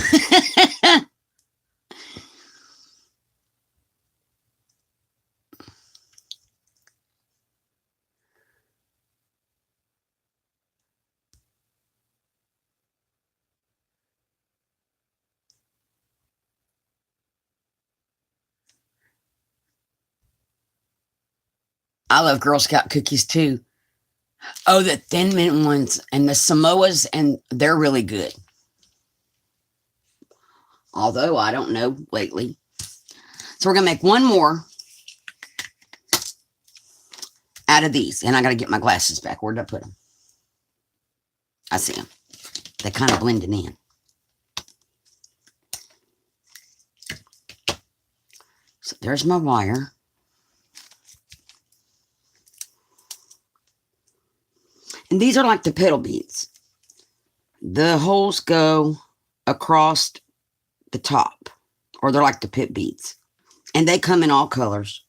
S1: I love Girl Scout cookies too. Oh, the Thin Mint ones and the Samoas, and they're really good. Although I don't know lately. So we're going to make one more out of these. And I got to get my glasses back. Where did I put them? I see them. They kind of blended in. So there's my wire. And these are like the petal beads. The holes go across the top, or they're like the pip beads. And they come in all colors.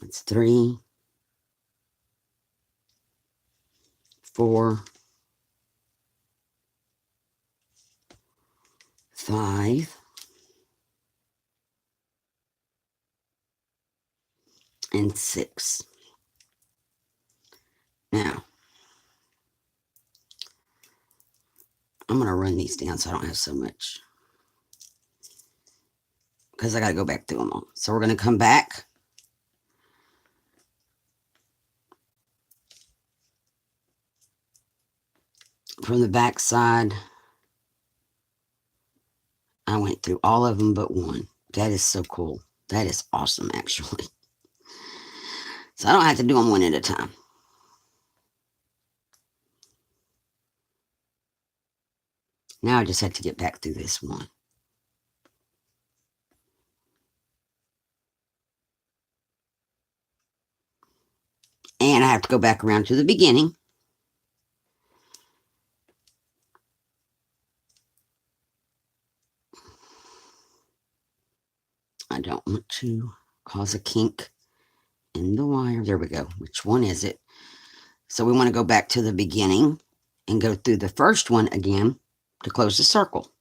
S1: It's 3, 4, 5, and 6. Now, I'm going to run these down so I don't have so much, because I got to go back through them all. So we're going to come back. From the back side, I went through all of them but one. That is so cool. That is awesome, actually. So I don't have to do them one at a time. Now I just have to get back through this one. And I have to go back around to the beginning. I don't want to cause a kink in the wire. There we go. Which one is it? So we want to go back to the beginning and go through the first one again to close the circle.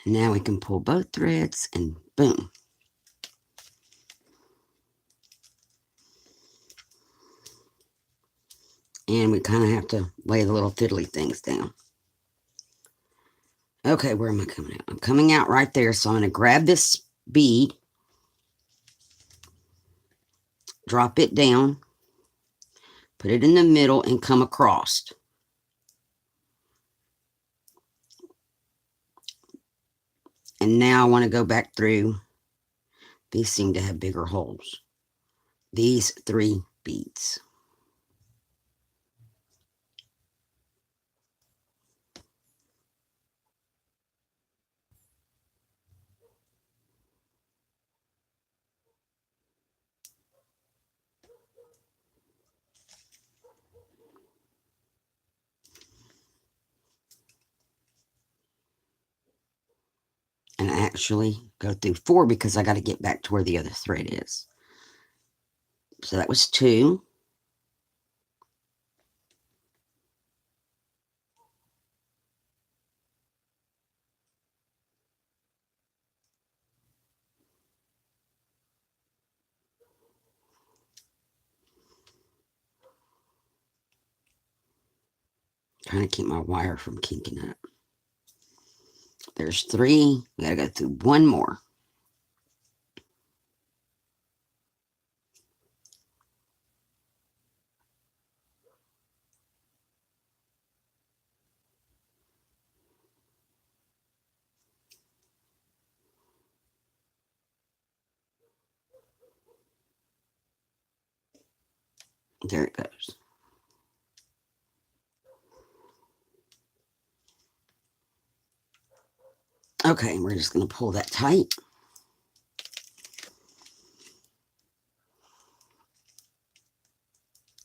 S1: And now we can pull both threads and boom. And we kind of have to lay the little fiddly things down. Okay, where am I coming out? I'm coming out right there. So I'm going to grab this bead, drop it down, put it in the middle, and come across. And now I want to go back through. These seem to have bigger holes. These 3 beads. And I actually go through 4 because I got to get back to where the other thread is. So that was 2. Trying to keep my wire from kinking up. There's 3. We gotta go through 1 more. There it goes. Okay, we're just going to pull that tight.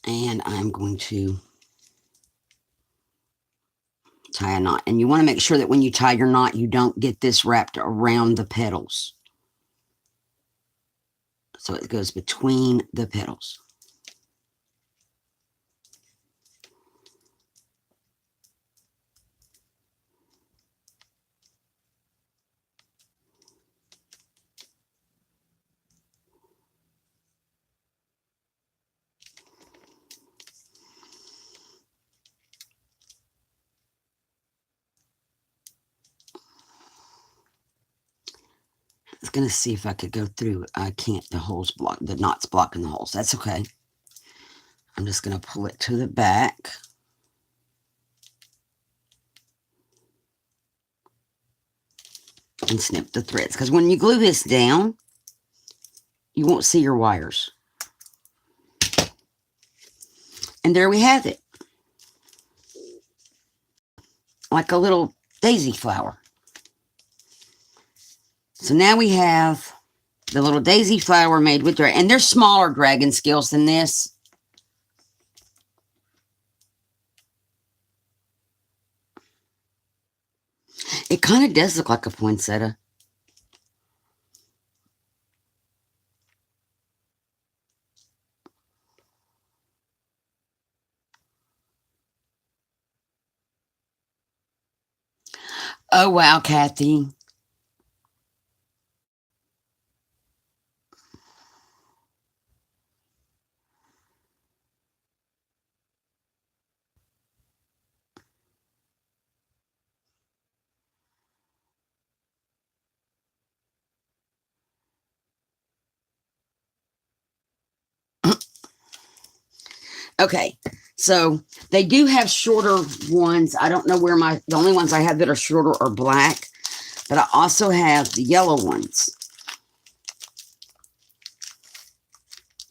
S1: And I'm going to tie a knot. And you want to make sure that when you tie your knot, you don't get this wrapped around the petals. So it goes between the petals. I was going to see if I could go through. I can't. The holes block. The knot's blocking the holes. That's okay. I'm just going to pull it to the back. And snip the threads. Because when you glue this down, you won't see your wires. And there we have it. Like a little daisy flower. So now we have the little daisy flower made with dragon. And there's smaller dragon scales than this. It kind of does look like a poinsettia. Oh, wow, Kathy. Okay, so they do have shorter ones. I don't know where the only ones I have that are shorter are black, but I also have the yellow ones.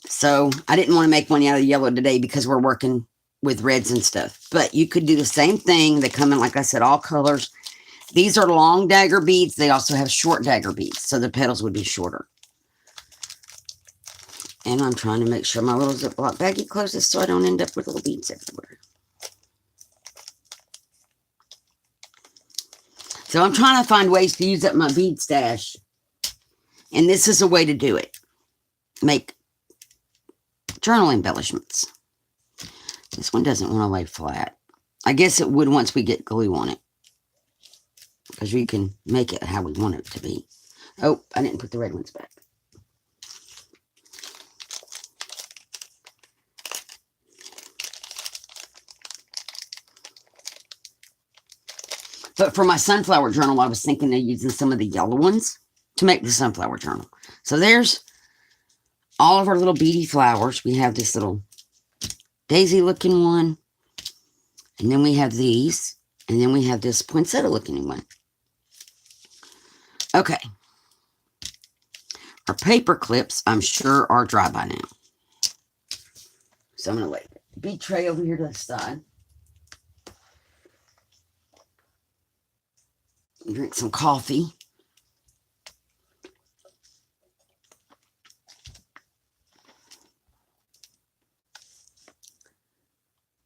S1: So I didn't want to make one out of yellow today because we're working with reds and stuff. But you could do the same thing. They come in, like I said, all colors. These are long dagger beads. They also have short dagger beads, so the petals would be shorter. And I'm trying to make sure my little Ziploc baggie closes so I don't end up with little beads everywhere. So I'm trying to find ways to use up my bead stash. And this is a way to do it. Make journal embellishments. This one doesn't want to lay flat. I guess it would once we get glue on it. Because we can make it how we want it to be. Oh, I didn't put the red ones back. But for my sunflower journal, I was thinking of using some of the yellow ones to make the sunflower journal. So there's all of our little beady flowers. We have this little daisy looking one. And then we have these. And then we have this poinsettia looking one. Okay. Our paper clips, I'm sure, are dry by now. So I'm going to lay the bead tray over here to the side. Drink some coffee.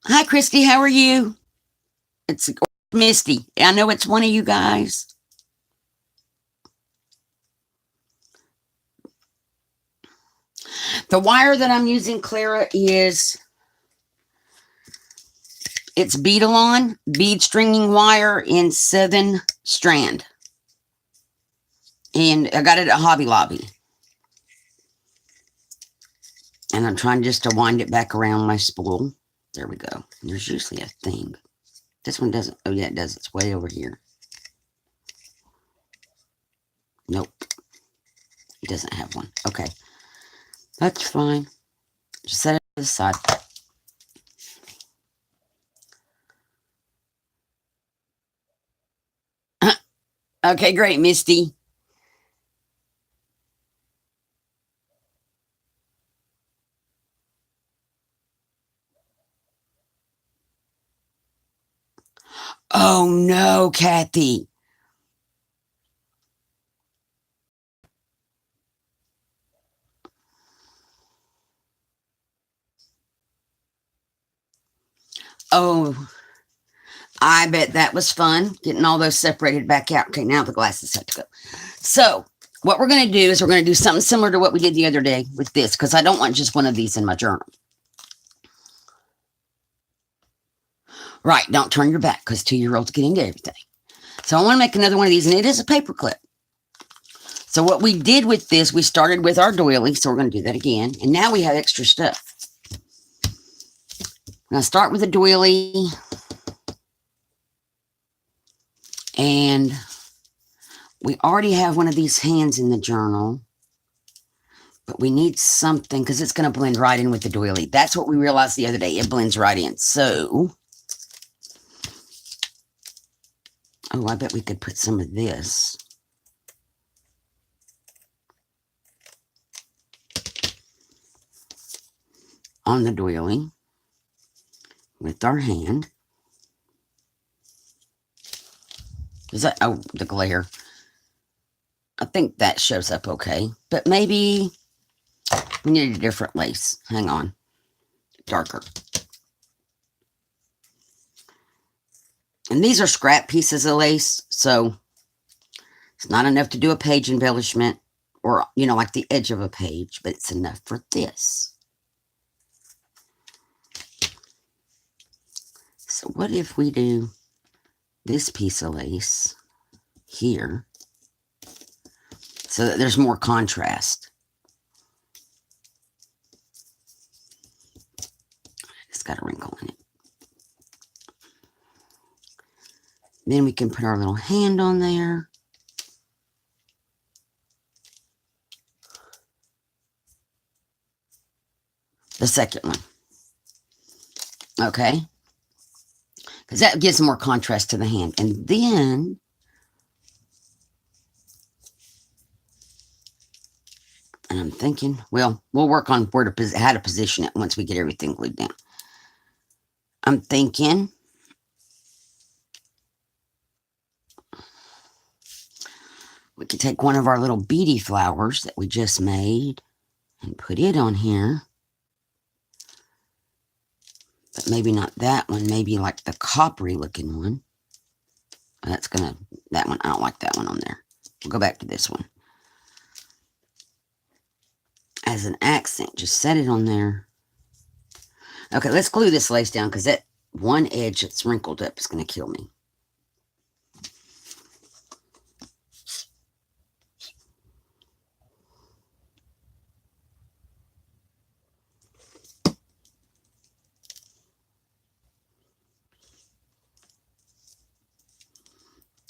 S1: Hi, Christy. How are you? It's Misty. I know it's one of you guys. The wire that I'm using, Clara, it's Beadalon bead stringing wire in 7 strand. And I got it at Hobby Lobby. And I'm trying just to wind it back around my spool. There we go. There's usually a thing. This one doesn't. Oh, yeah, it does. It's way over here. Nope. It doesn't have one. Okay. That's fine. Just set it to the side. Okay, great, Misty. Oh, no, Kathy. Oh, I bet that was fun, getting all those separated back out. Okay, now the glasses have to go. So, what we're going to do is we're going to do something similar to what we did the other day with this, because I don't want just one of these in my journal. Right, don't turn your back, because 2-year-olds get into everything. So I want to make another one of these, and it is a paper clip. So what we did with this, we started with our doily, so we're going to do that again. And now we have extra stuff. I'm going to start with a doily. And we already have one of these hands in the journal. But we need something, because it's going to blend right in with the doily. That's what we realized the other day. It blends right in. So, oh, I bet we could put some of this on the doily with our hand. Is that, oh, the glare. I think that shows up okay. But maybe we need a different lace. Hang on. Darker. And these are scrap pieces of lace, so it's not enough to do a page embellishment or, you know, like the edge of a page, but it's enough for this. So what if we do this piece of lace here so that there's more contrast? It's got a wrinkle in it. Then we can put our little hand on there. The second one. Okay? Because that gives more contrast to the hand. And then and I'm thinking, well, we'll work on where to how to position it once we get everything glued down. I'm thinking we could take one of our little beady flowers that we just made and put it on here. But maybe not that one. Maybe like the coppery looking one. That's gonna, that one, I don't like that one on there. We'll go back to this one. As an accent, just set it on there. Okay, let's glue this lace down because that one edge that's wrinkled up is going to kill me.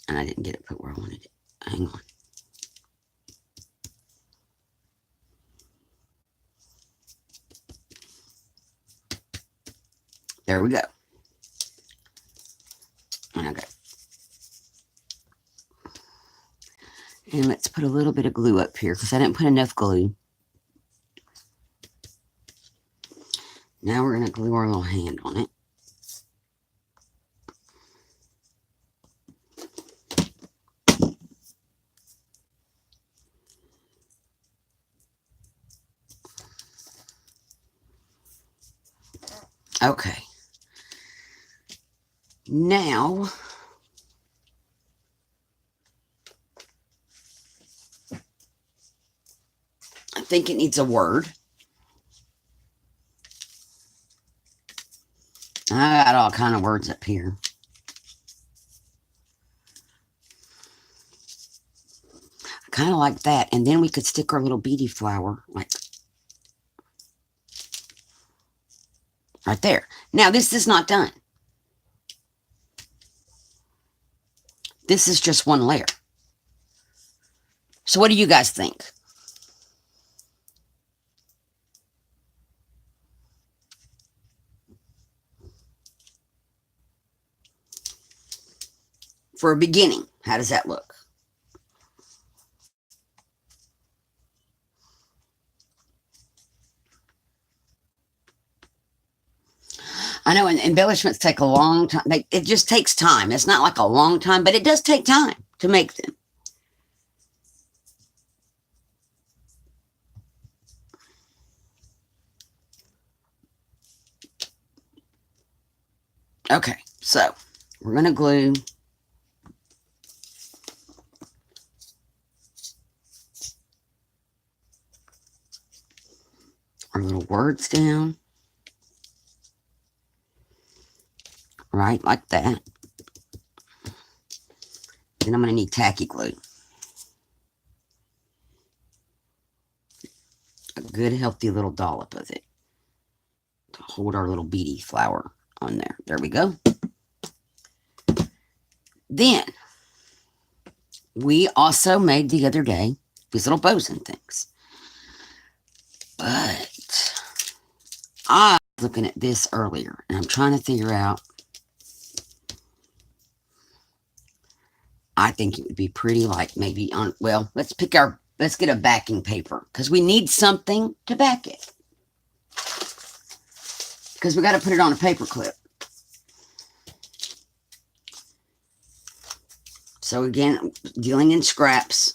S1: And I didn't get it put where I wanted it. Hang on. There we go. Okay. And let's put a little bit of glue up here because I didn't put enough glue. Now we're going to glue our little hand on it. Okay. Now, I think it needs a word. I got all kind of words up here. I kind of like that. And then we could stick our little beady flower like right there. Now, this is not done. This is just one layer. So what do you guys think? For a beginning, how does that look? I know embellishments take a long time. It just takes time. It's not like a long time, but it does take time to make them. Okay, so we're going to glue our little words down. Right, like that. Then I'm going to need tacky glue. A good, healthy little dollop of it to hold our little beady flower on there. There we go. Then, we also made the other day these little bows and things. But I was looking at this earlier, and I'm trying to figure out, I think it would be pretty like maybe on, well, let's get a backing paper, because we need something to back it. Because we got to put it on a paper clip. So again, dealing in scraps.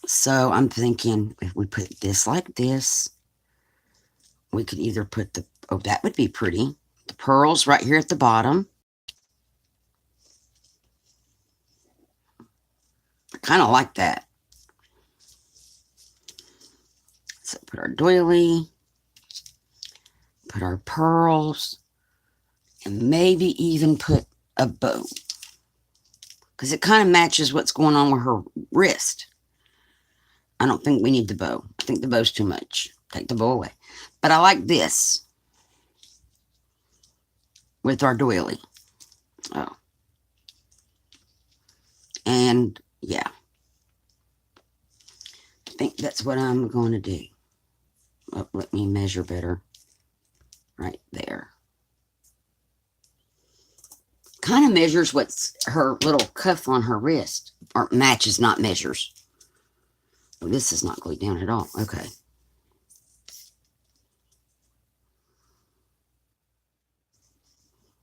S1: So I'm thinking if we put this like this, we could either put the, oh, that would be pretty. The pearls right here at the bottom. I kind of like that. So put our doily, put our pearls, and maybe even put a bow. Because it kind of matches what's going on with her wrist. I don't think we need the bow. I think the bow's too much. Take the bow away. But I like this with our doily. Oh. And yeah. I think that's what I'm going to do. Oh, let me measure better. Right there. Kind of measures what's her little cuff on her wrist. Or matches, not measures. Oh, this is not glued down at all. Okay.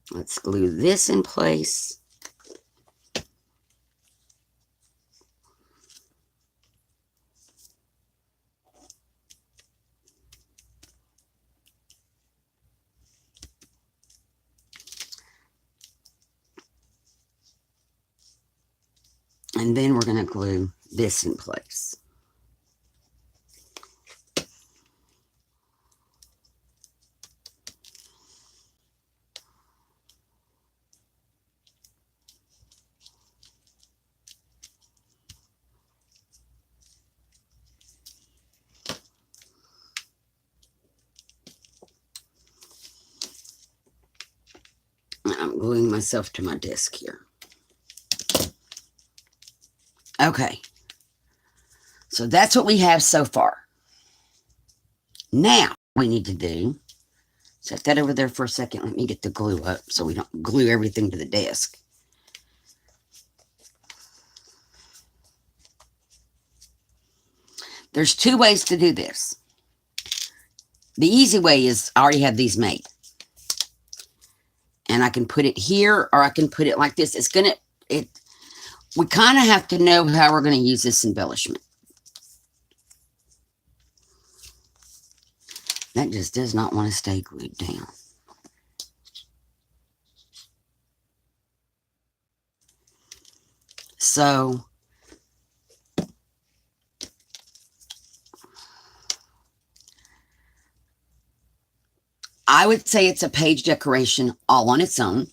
S1: Let's glue this in place. And then we're going to glue this in place. I'm gluing myself to my desk here. Okay. So that's what we have so far. Now, we need to do, set that over there for a second. Let me get the glue up so we don't glue everything to the desk. There's two ways to do this. The easy way is I already have these made. And I can put it here or I can put it like this. We kind of have to know how we're going to use this embellishment. That just does not want to stay glued down. So, I would say it's a page decoration all on its own.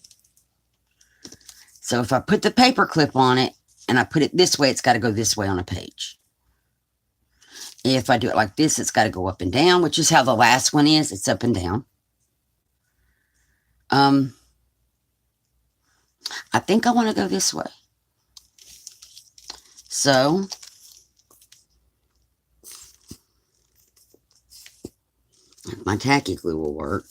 S1: So if I put the paper clip on it and I put it this way, it's got to go this way on a page. If I do it like this, it's got to go up and down, which is how the last one is. It's up and down. I think I want to go this way. So my tacky glue will work.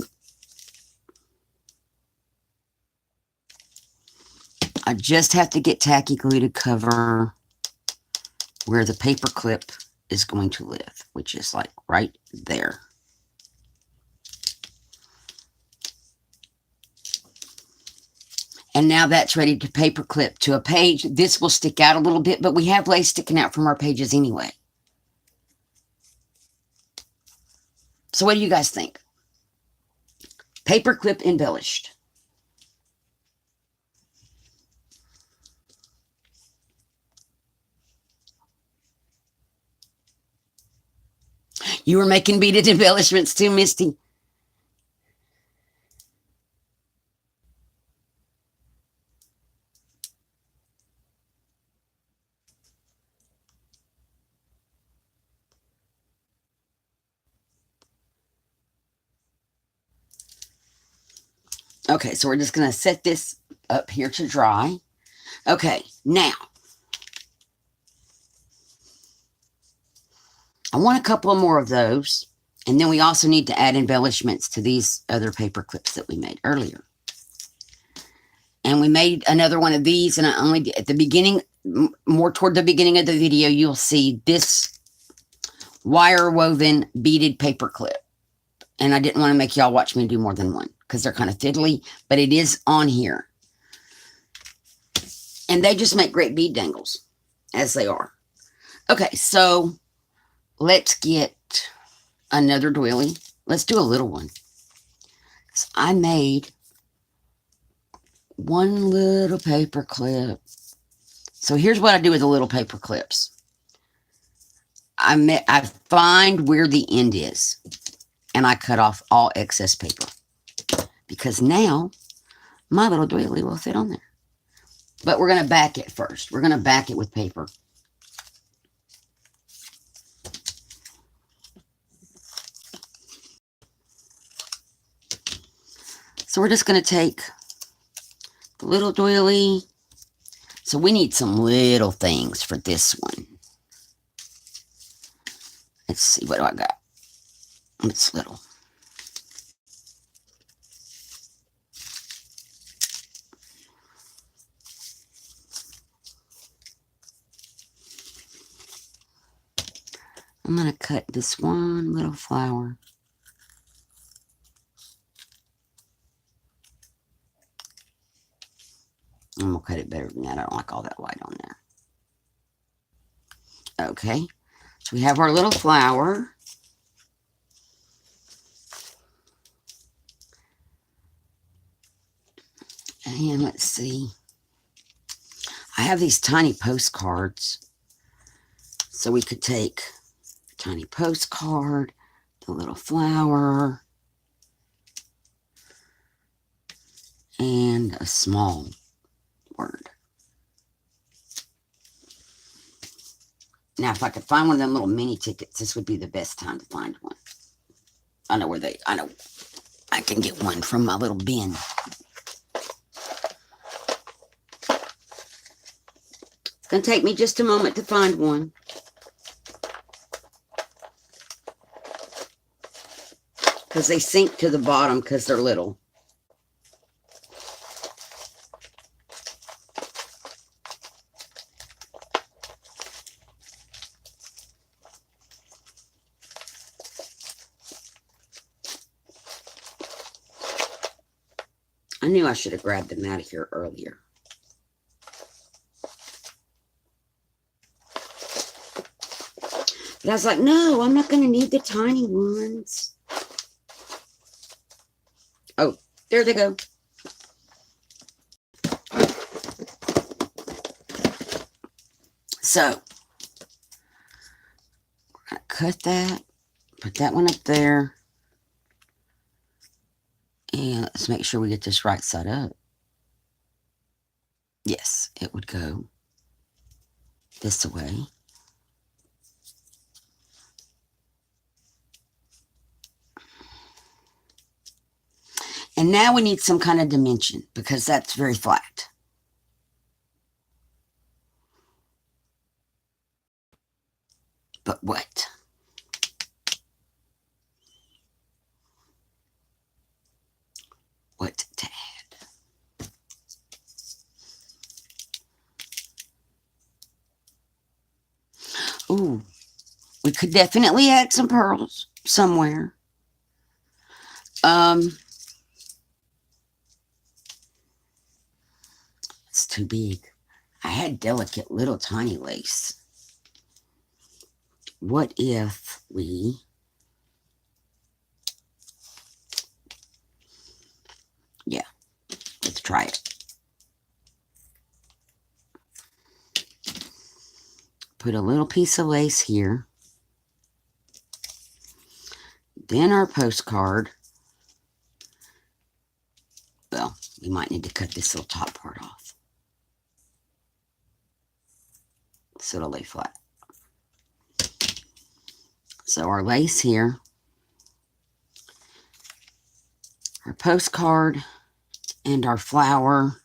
S1: I just have to get tacky glue to cover where the paper clip is going to live, which is like right there. And now that's ready to paper clip to a page. This will stick out a little bit, but we have lace sticking out from our pages anyway. So what do you guys think? Paperclip embellished. You were making beaded embellishments too, Misty. Okay, so we're just going to set this up here to dry. Okay, now, I want a couple of more of those. And then we also need to add embellishments to these other paper clips that we made earlier. And we made another one of these, and I only did, at the beginning, more toward the beginning of the video, you'll see this wire woven beaded paper clip. And I didn't want to make y'all watch me do more than one because they're kind of fiddly, but it is on here. And they just make great bead dangles, as they are. Okay, so let's get another doily. Let's do a little one. So I made one little paper clip. So here's what I do with the little paper clips. I find where the end is, and I cut off all excess paper, because now my little doily will fit on there. But we're going to back it first. We're going to back it with paper. So we're just going to take the little doily. So we need some little things for this one. Let's see, what do I got? It's little. I'm going to cut this one little flower. I'm going to cut it better than that. I don't like all that white on there. Okay. So we have our little flower. And let's see. I have these tiny postcards. So we could take a tiny postcard, the little flower, and a small word. Now, if I could find one of them little mini tickets, this would be the best time to find one. I know I can get one from my little bin. It's going to take me just a moment to find one. Because they sink to the bottom because they're little. I knew I should have grabbed them out of here earlier. But I was like, no, I'm not going to need the tiny ones. Oh, there they go. So, we're going to cut that, put that one up there. And let's make sure we get this right side up. Yes, it would go this way. And now we need some kind of dimension because that's very flat. But what? What to add? Ooh, we could definitely add some pearls somewhere. It's too big. I had delicate little tiny lace. What if we let's try it. Put a little piece of lace here. Then our postcard. Well, we might need to cut this little top part off so it'll lay flat. So our lace here, our postcard, and our flower.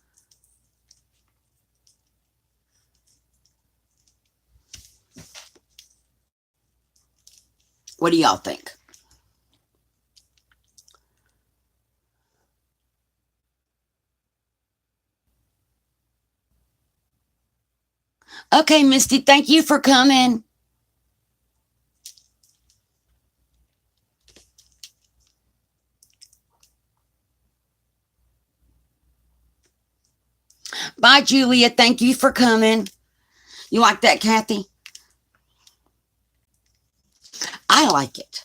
S1: What do y'all think? Okay, Misty, thank you for coming. Bye, Julia. Thank you for coming. You like that, Kathy? I like it.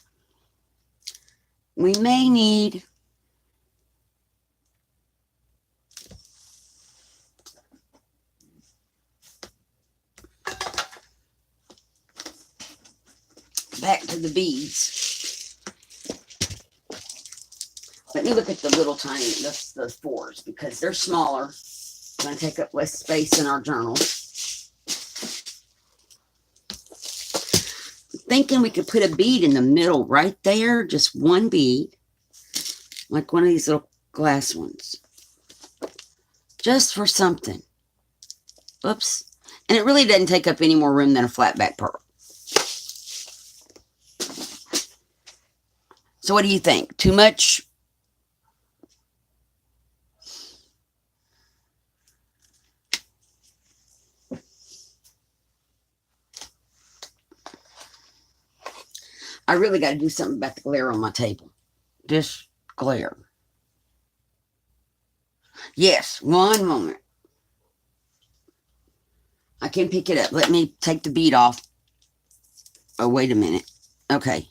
S1: We may need back to the beads. Let me look at the little tiny, the fours, because they're smaller. It's going to take up less space in our journal. Thinking we could put a bead in the middle right there, just one bead, like one of these little glass ones, just for something. Oops. And it really doesn't take up any more room than a flat back pearl. So what do you think? Too much? I really got to do something about the glare on my table. This glare. Yes, one moment. I can pick it up. Let me take the bead off. Oh, wait a minute. Okay.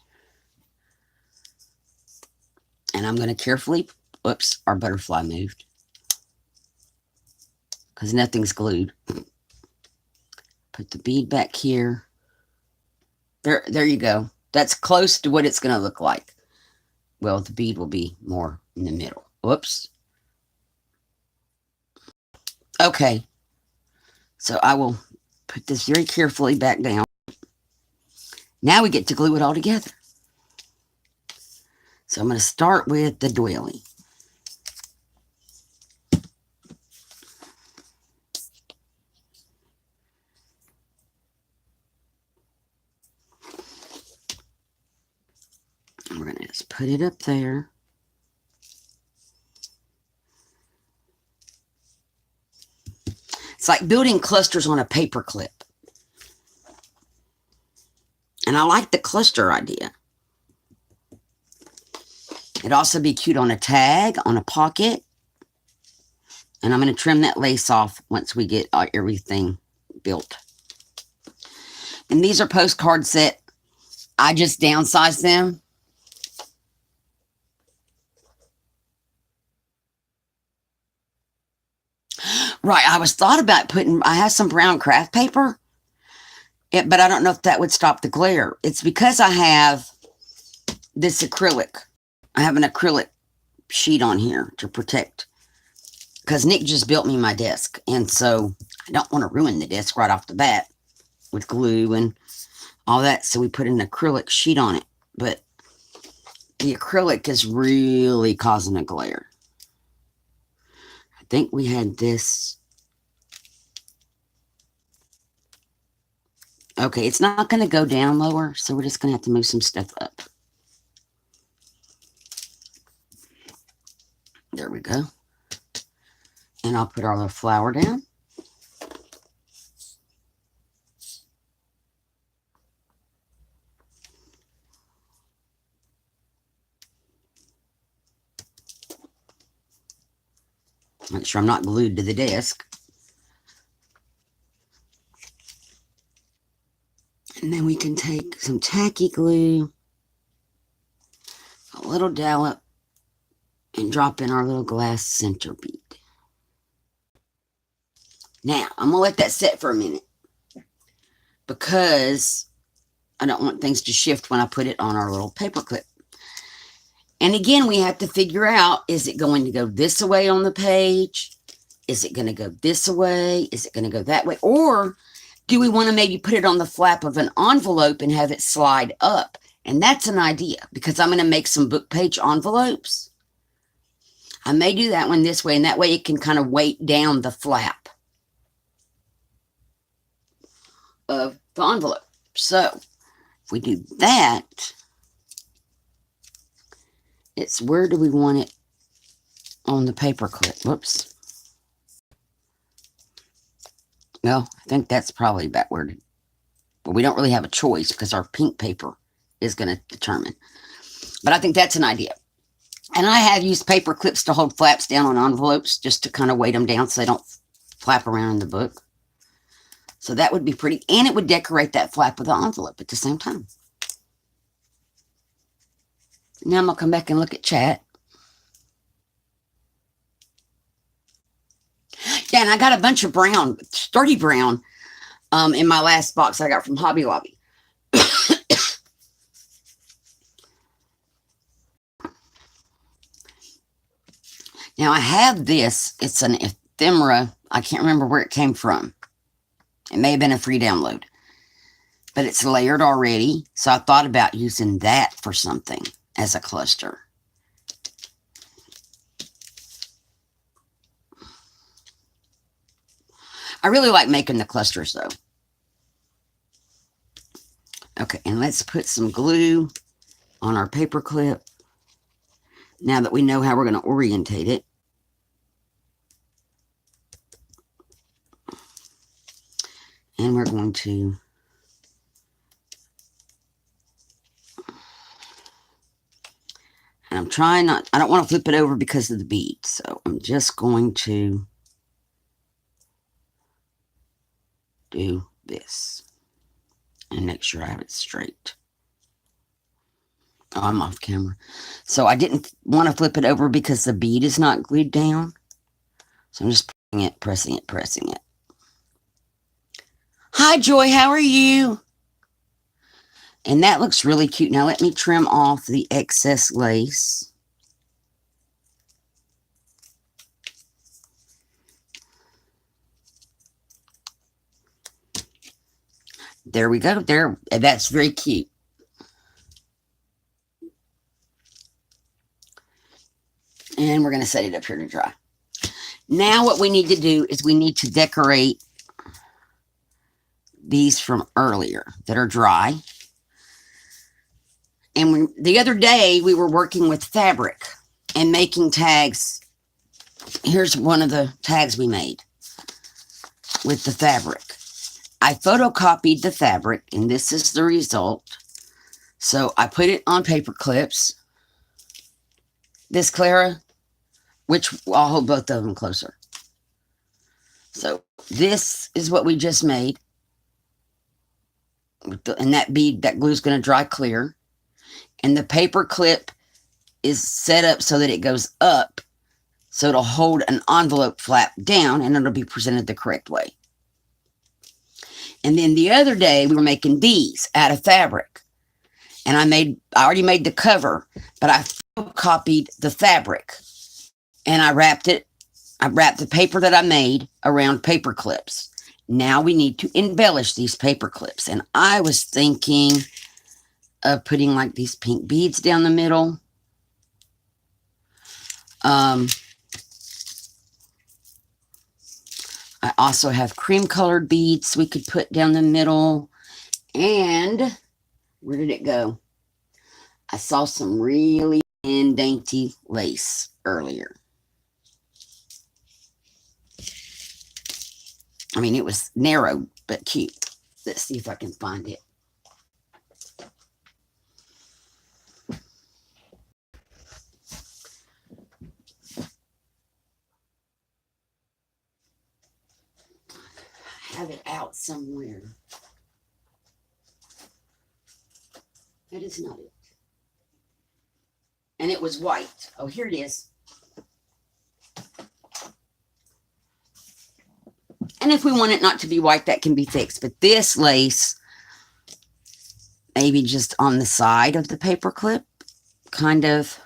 S1: And I'm going to carefully, oops, our butterfly moved. Because nothing's glued. Put the bead back here. There you go. That's close to what it's going to look like. Well, the bead will be more in the middle. Whoops. Okay. So I will put this very carefully back down. Now we get to glue it all together. So I'm going to start with the doily. We're going to just put it up there. It's like building clusters on a paper clip. And I like the cluster idea. It'd also be cute on a tag, on a pocket. And I'm going to trim that lace off once we get everything built. And these are postcards that I just downsized them. Right, I was thought about putting, I have some brown craft paper, but I don't know if that would stop the glare. It's because I have this acrylic. I have an acrylic sheet on here to protect, because Nick just built me my desk, and so I don't want to ruin the desk right off the bat with glue and all that, so we put an acrylic sheet on it, but the acrylic is really causing a glare. I think we had this. Okay, it's not going to go down lower, so we're just going to have to move some stuff up. There we go. And I'll put our little flower down. Make sure I'm not glued to the desk. And then we can take some tacky glue, a little dollop, and drop in our little glass center bead. Now, I'm going to let that set for a minute because I don't want things to shift when I put it on our little paper clip. And again, we have to figure out, is it going to go this way on the page? Is it going to go this way? Is it going to go that way? Or do we want to maybe put it on the flap of an envelope and have it slide up? And that's an idea, because I'm going to make some book page envelopes. I may do that one this way, and that way it can kind of weight down the flap of the envelope. So if we do that, it's where do we want it on the paper clip? Whoops. Well, I think that's probably backward. But we don't really have a choice because our pink paper is going to determine. But I think that's an idea. And I have used paper clips to hold flaps down on envelopes just to kind of weight them down so they don't flap around in the book. So that would be pretty. And it would decorate that flap of the envelope at the same time. Now I'm going to come back and look at chat. Yeah, and I got a bunch of brown, sturdy brown, in my last box I got from Hobby Lobby. Now I have this. It's an ephemera. I can't remember where it came from. It may have been a free download. But it's layered already. So I thought about using that for something as a cluster. I really like making the clusters though. Okay, and let's put some glue on our paper clip. Now that we know how we're going to orientate it. And we're going to and I'm trying not, I don't want to flip it over because of the bead. So I'm just going to do this and make sure I have it straight. Oh, I'm off camera. So I didn't want to flip it over because the bead is not glued down. So I'm just pressing it, pressing it. Hi, Joy. How are you? And that looks really cute. Now let me trim off the excess lace. There we go. There. That's very cute. And we're going to set it up here to dry. Now what we need to do is we need to decorate these from earlier that are dry. And the other day we were working with fabric and making tags. Here's one of the tags we made with the fabric. I photocopied the fabric, and this is the result. So I put it on paper clips. This, Clara, which I'll hold both of them closer. So this is what we just made. And that bead, that glue is going to dry clear. And the paper clip is set up so that it goes up. So it'll hold an envelope flap down and it'll be presented the correct way. And then the other day we were making these out of fabric. And I already made the cover, but I photocopied the fabric and I wrapped it. I wrapped the paper that I made around paper clips. Now we need to embellish these paper clips. And I was thinking of putting like these pink beads down the middle. I also have cream colored beads we could put down the middle. And where did it go? I saw some really thin, dainty lace earlier. I mean, it was narrow, but cute. Let's see if I can find it. I have it out somewhere. That is not it. And it was white. Oh, here it is. And if we want it not to be white, that can be fixed. But this lace, maybe just on the side of the paper clip, kind of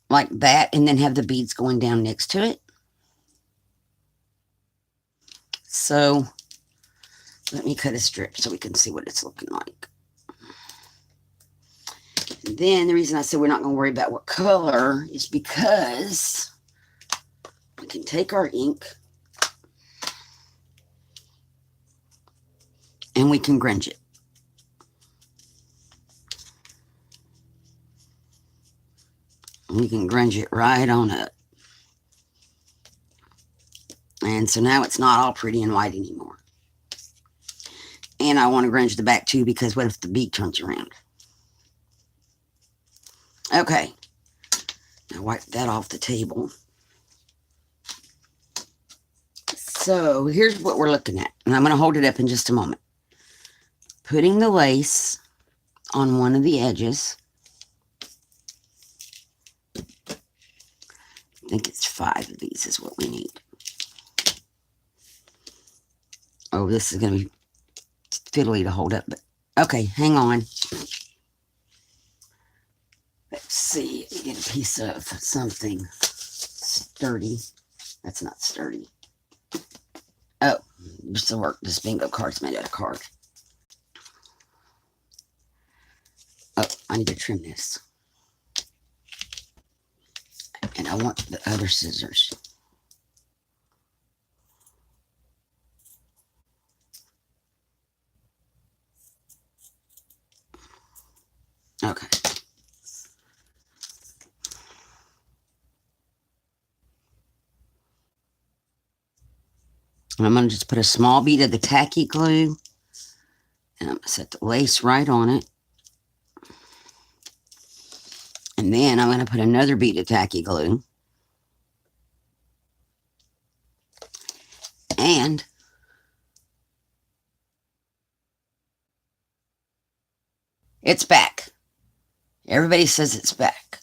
S1: like that, and then have the beads going down next to it. So let me cut a strip so we can see what it's looking like. And then the reason I said we're not going to worry about what color is because we can take our ink and we can grunge it. We can grunge it right on up. And so now it's not all pretty and white anymore. And I want to grunge the back too, because what if the bead turns around? Okay. Now wipe that off the table. So here's what we're looking at. And I'm going to hold it up in just a moment. Putting the lace on one of the edges. I think it's 5 of these is what we need. Oh, this is going to be fiddly to hold up, but okay, hang on. Let's see, get a piece of something sturdy. That's not sturdy. Oh, this bingo card's made out of card. Oh, I need to trim this. And I want the other scissors. Okay. And I'm going to just put a small bead of the tacky glue. And I'm going to set the lace right on it. And then I'm going to put another bead of tacky glue. And it's back. Everybody says it's back.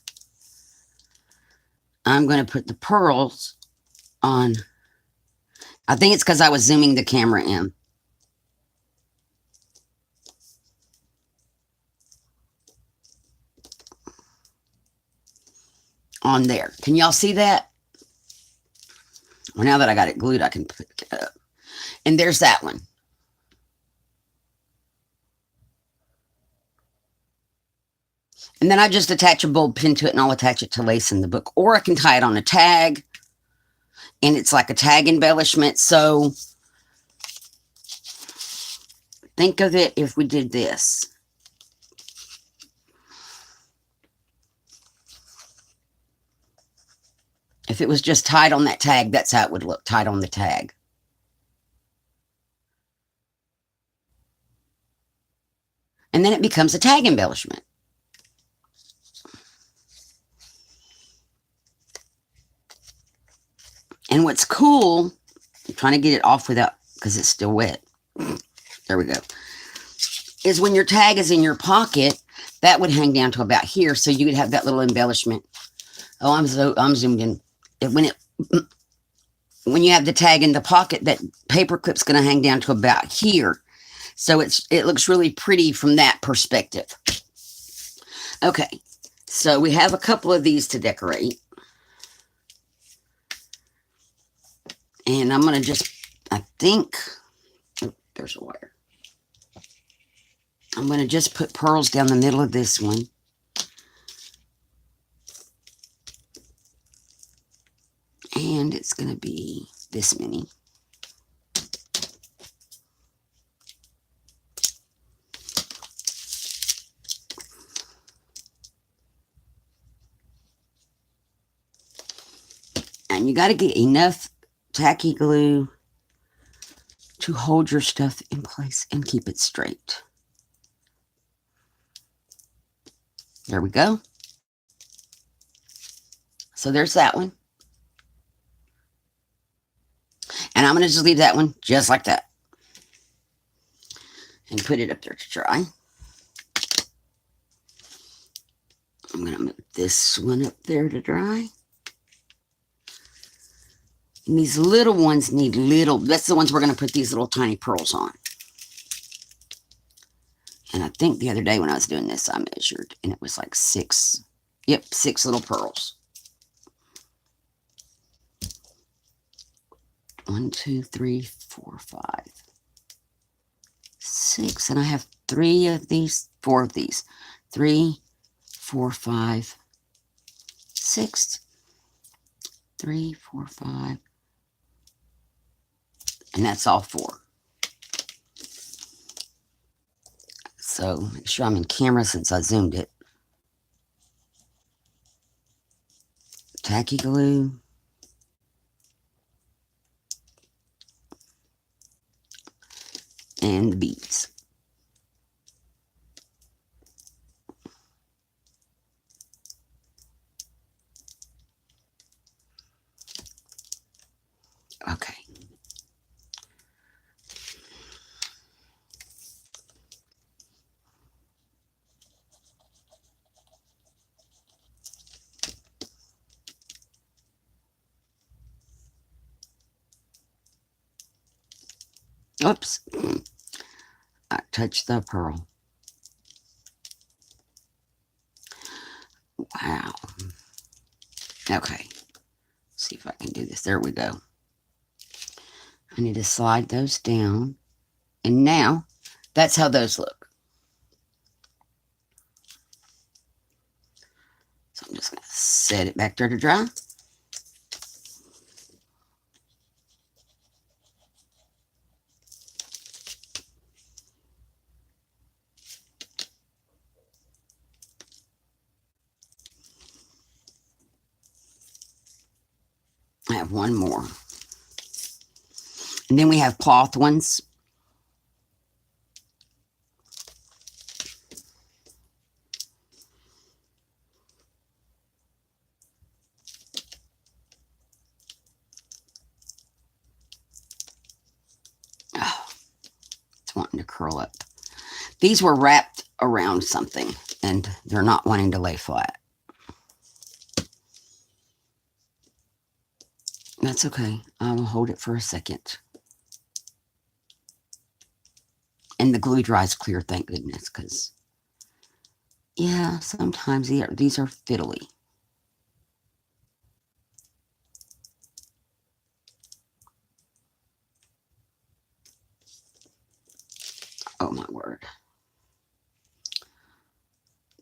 S1: I'm going to put the pearls on. I think it's because I was zooming the camera in. On there. Can y'all see that? Well, now that I got it glued, I can pick it up. And there's that one. And then I just attach a bulb pin to it, and I'll attach it to lace in the book. Or I can tie it on a tag. And it's like a tag embellishment. So think of it if we did this. If it was just tied on that tag, that's how it would look, tied on the tag. And then it becomes a tag embellishment. And what's cool, I'm trying to get it off without, because it's still wet. There we go. Is when your tag is in your pocket, that would hang down to about here. So you would have that little embellishment. Oh, I'm zoomed in. When you have the tag in the pocket, that paper clip's going to hang down to about here. So it looks really pretty from that perspective. Okay. So we have a couple of these to decorate. And I'm going to just, I think, oh, there's a wire. I'm going to just put pearls down the middle of this one. And it's going to be this many. And you got to get enough tacky glue to hold your stuff in place and keep it straight. There we go. So there's that one. And I'm going to just leave that one just like that. And put it up there to dry. I'm going to move this one up there to dry. And these little ones need little, that's the ones we're going to put these little tiny pearls on. And I think the other day when I was doing this, I measured, and it was like 6 little pearls. 1, 2, 3, 4, 5, 6. And I have 4 of these. 3, 4, 5, 6. 3, 4, 5. And that's all 4. So make sure I'm in camera since I zoomed it. Tacky glue. And the beads. Okay. Oops. I touched the pearl. Wow. Okay. See if I can do this. There we go. I need to slide those down. And now, that's how those look. So I'm just going to set it back there to dry. I have one more. And then we have cloth ones. Oh, it's wanting to curl up. These were wrapped around something, and they're not wanting to lay flat. That's okay. I will hold it for a second. And the glue dries clear, thank goodness, because, yeah, sometimes these are fiddly. Oh, my word.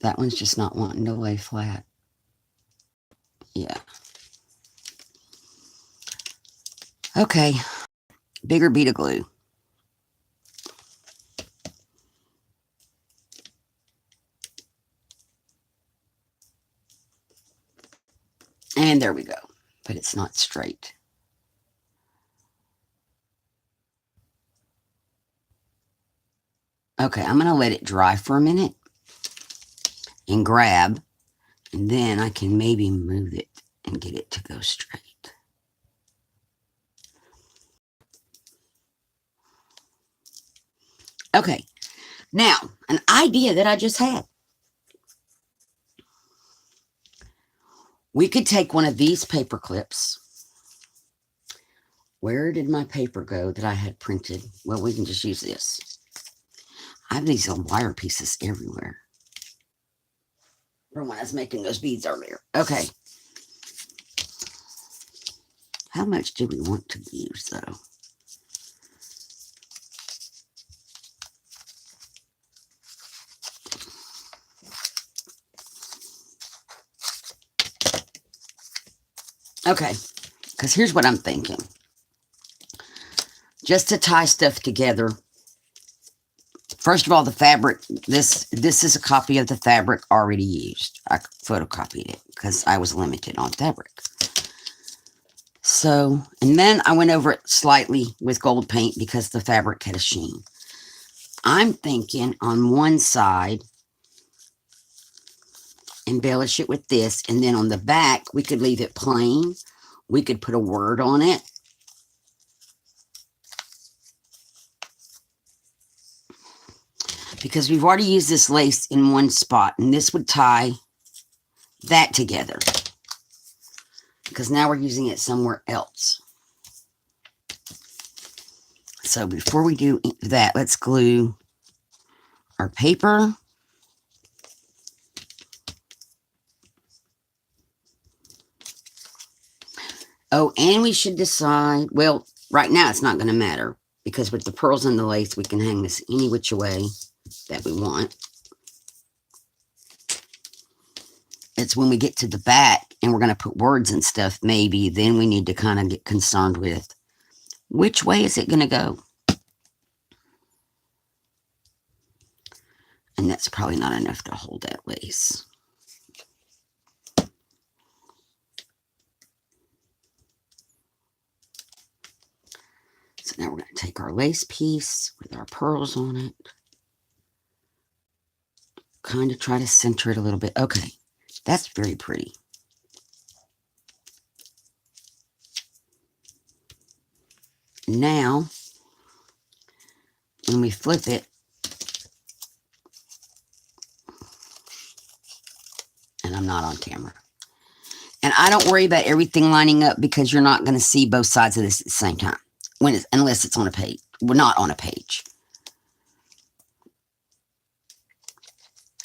S1: That one's just not wanting to lay flat. Yeah. Okay. Bigger bead of glue. And there we go. But it's not straight. Okay, I'm going to let it dry for a minute and grab, and then I can maybe move it and get it to go straight. Okay, now, an idea that I just had. We could take one of these paper clips. Where did my paper go that I had printed? Well, we can just use this. I have these little wire pieces everywhere. from when I was making those beads earlier. Okay. How much do we want to use, though? Okay, because here's what I'm thinking. Just to tie stuff together. First of all, the fabric, this is a copy of the fabric already used. I photocopied it because I was limited on fabric. So, and then I went over it slightly with gold paint because the fabric had a sheen. I'm thinking on one side, embellish it with this, and then on the back, we could leave it plain. We could put a word on it. Because we've already used this lace in one spot, and this would tie that together. Because now we're using it somewhere else. So before we do that, let's glue our paper. Oh, and we should decide, well, right now it's not going to matter. Because with the pearls and the lace, we can hang this any which way that we want. It's when we get to the back and we're going to put words and stuff, maybe, then we need to kind of get concerned with which way is it going to go. And that's probably not enough to hold that lace. So now we're going to take our lace piece with our pearls on it. Kind of try to center it a little bit. Okay, that's very pretty. Now, when we flip it, and I'm not on camera, and I don't worry about everything lining up because you're not going to see both sides of this at the same time, unless it's on a page. We're not on a page.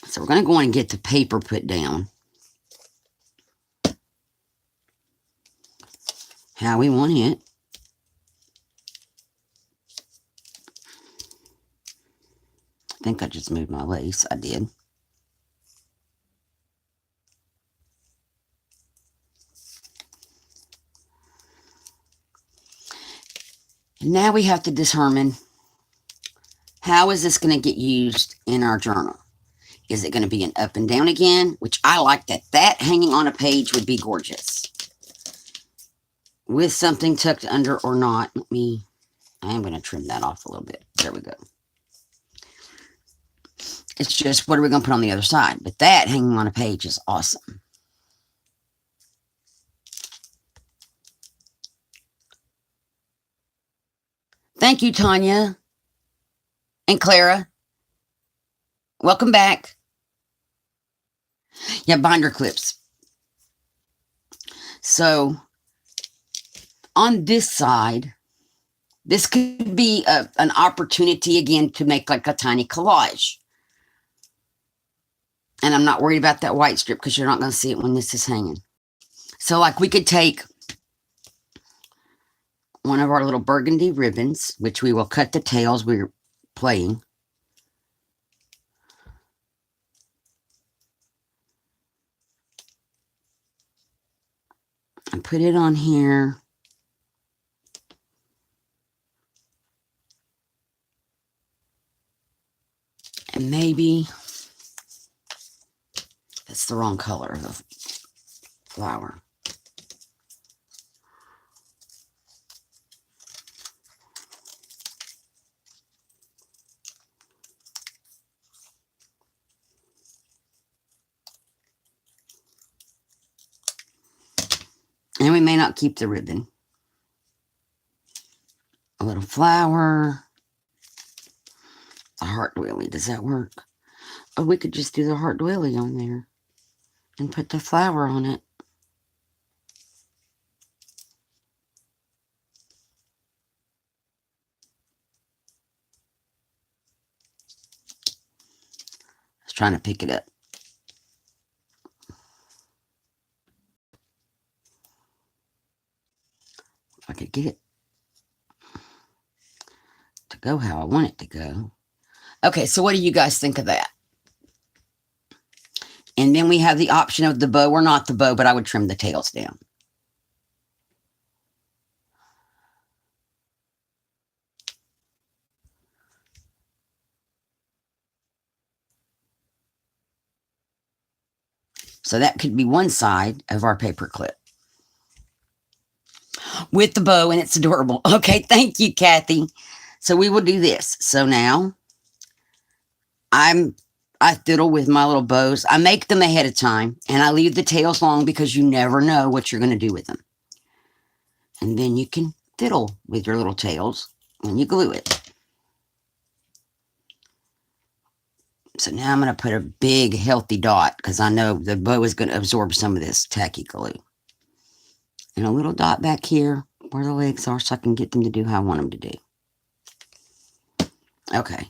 S1: So we're going to go in and get the paper put down. How we want it. I think I just moved my lace. I did. And now we have to determine how is this going to get used in our journal. Is it going to be an up and down again? Which I like that. That hanging on a page would be gorgeous. With something tucked under or not. I am going to trim that off a little bit. There we go. It's just, what are we going to put on the other side? But that hanging on a page is awesome. Thank you, Tanya and Clara. Welcome back. Yeah, binder clips. So, on this side, this could be an opportunity, again, to make like a tiny collage. And I'm not worried about that white strip because you're not going to see it when this is hanging. So, like, we could take one of our little burgundy ribbons, which we will cut the tails we're playing. And put it on here. And maybe that's the wrong color of the flower. And we may not keep the ribbon. A little flower. A heart doily. Does that work? Or we could just do the heart doily on there. And put the flower on it. I was trying to pick it up. I could get it to go how I want it to go. Okay, so what do you guys think of that? And then we have the option of the bow or not the bow, but I would trim the tails down. So that could be one side of our paper clip with the bow, and it's adorable. Okay, thank you, Kathy. So we will do this. So now I fiddle with my little bows. I make them ahead of time, and I leave the tails long because you never know what you're going to do with them. And then you can fiddle with your little tails when you glue it. So now I'm going to put a big, healthy dot because I know the bow is going to absorb some of this tacky glue. And a little dot back here where the legs are so I can get them to do how I want them to do. Okay.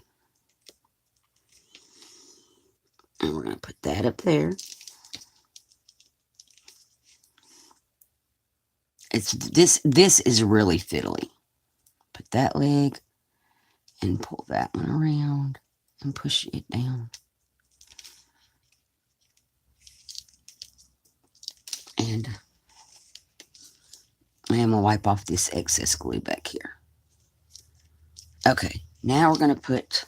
S1: And we're going to put that up there. This is really fiddly. Put that leg and pull that one around and push it down. And I am going to wipe off this excess glue back here. Okay, now we're going to put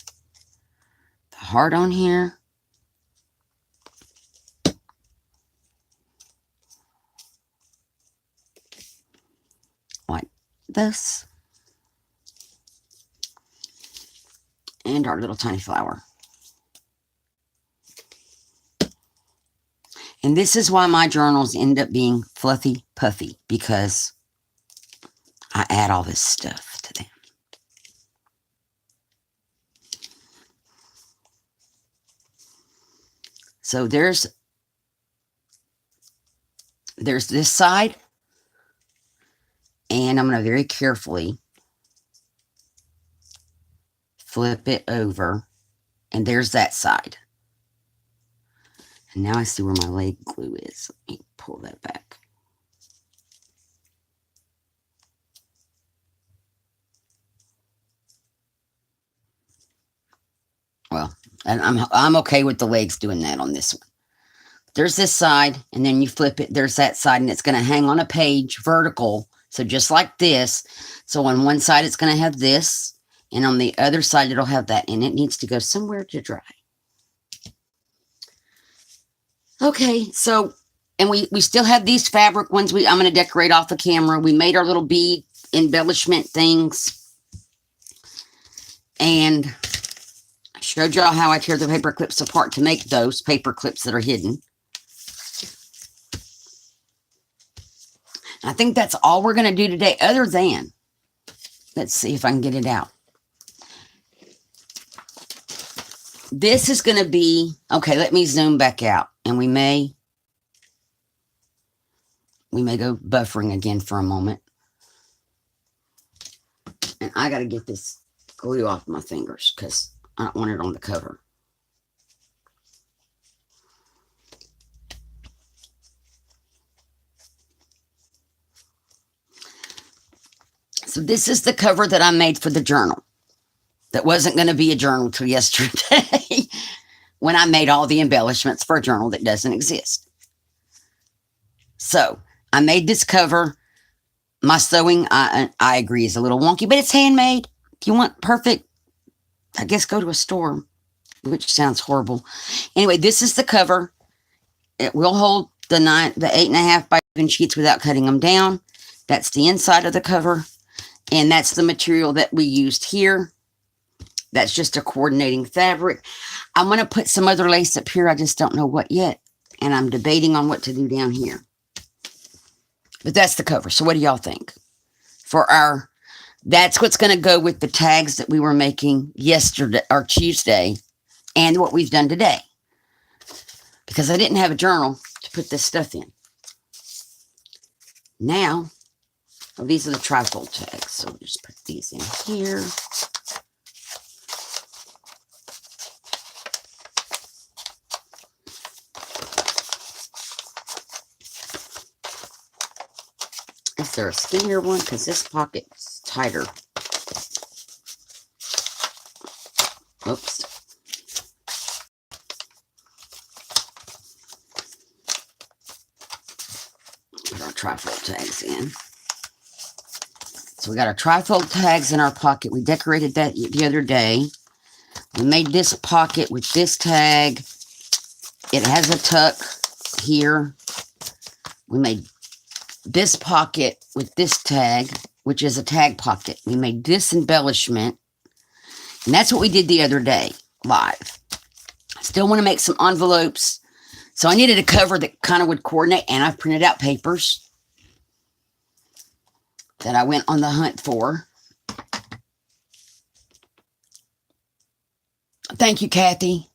S1: the heart on here. Like this. And our little tiny flower. And this is why my journals end up being fluffy puffy, because I add all this stuff to them. So there's this side, and I'm going to very carefully flip it over, and there's that side. And now I see where my leg glue is. Let me pull that back. Well, and I'm okay with the legs doing that on this one. There's this side, and then you flip it. There's that side, and it's going to hang on a page vertical. So just like this. So on one side, it's going to have this, and on the other side, it'll have that, and it needs to go somewhere to dry. Okay, so, and we still have these fabric ones I'm going to decorate off the camera. We made our little bead embellishment things. And I showed y'all how I tear the paper clips apart to make those paper clips that are hidden. I think that's all we're going to do today, other than, let's see if I can get it out. This is going to be, okay, let me zoom back out. And we may go buffering again for a moment. And I got to get this glue off my fingers because I don't want it on the cover. So this is the cover that I made for the journal. That wasn't going to be a journal till yesterday when I made all the embellishments for a journal that doesn't exist. So I made this cover. My sewing, I agree, is a little wonky, but it's handmade. If you want perfect, I guess go to a store, which sounds horrible. Anyway, this is the cover. It will hold the 8.5 by 7 sheets without cutting them down. That's the inside of the cover. And that's the material that we used here. That's just a coordinating fabric. I'm going to put some other lace up here. I just don't know what yet. And I'm debating on what to do down here. But that's the cover. So what do y'all think? That's what's going to go with the tags that we were making yesterday or Tuesday and what we've done today. Because I didn't have a journal to put this stuff in. Now, these are the trifold tags. So we'll just put these in here. Is there a skinnier one? Because this pocket's tighter. Oops. Put our trifold tags in. So we got our trifold tags in our pocket. We decorated that the other day. We made this pocket with this tag. It has a tuck here. We made this pocket with this tag, which is a tag pocket. We made this embellishment. And that's what we did the other day, live. Still want to make some envelopes. So I needed a cover that kind of would coordinate. And I've printed out papers that I went on the hunt for. Thank you, Kathy.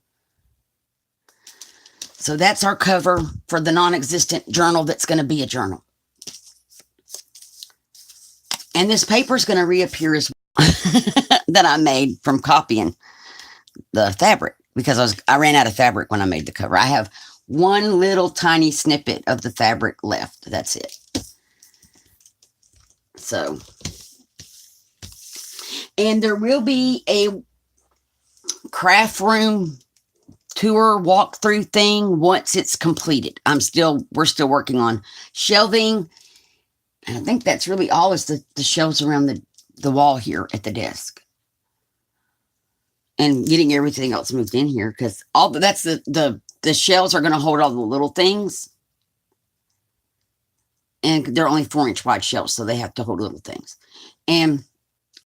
S1: So that's our cover for the non-existent journal that's going to be a journal. And this paper is going to reappear as well that I made from copying the fabric, because I ran out of fabric when I made the cover. I have one little tiny snippet of the fabric left. That's it. So, and there will be a craft room tour walkthrough thing once it's completed. We're still working on shelving. And I think that's really all, is the shelves around the wall here at the desk. And getting everything else moved in here, because that's the shelves are going to hold all the little things. And they're only 4-inch wide shelves, so they have to hold little things. And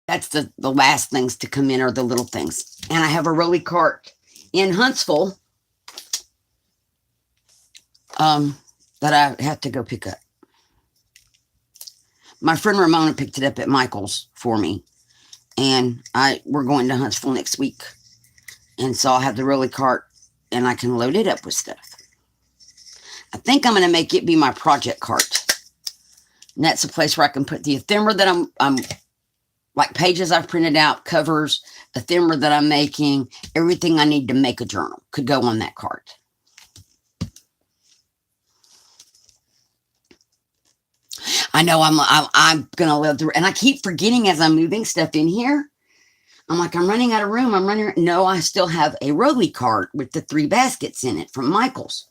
S1: that's the last things to come in are the little things. And I have a rolly cart in Huntsville that I have to go pick up. My friend Ramona picked it up at Michael's for me. And we're going to Huntsville next week. And so I'll have the rolly cart and I can load it up with stuff. I think I'm going to make it be my project cart. And that's a place where I can put the ephemera that I'm like pages I've printed out, covers, ephemera that I'm making, everything I need to make a journal could go on that cart. I know I'm going to live through, and I keep forgetting as I'm moving stuff in here. I'm like, I'm running out of room. No, I still have a rolly cart with the 3 baskets in it from Michael's.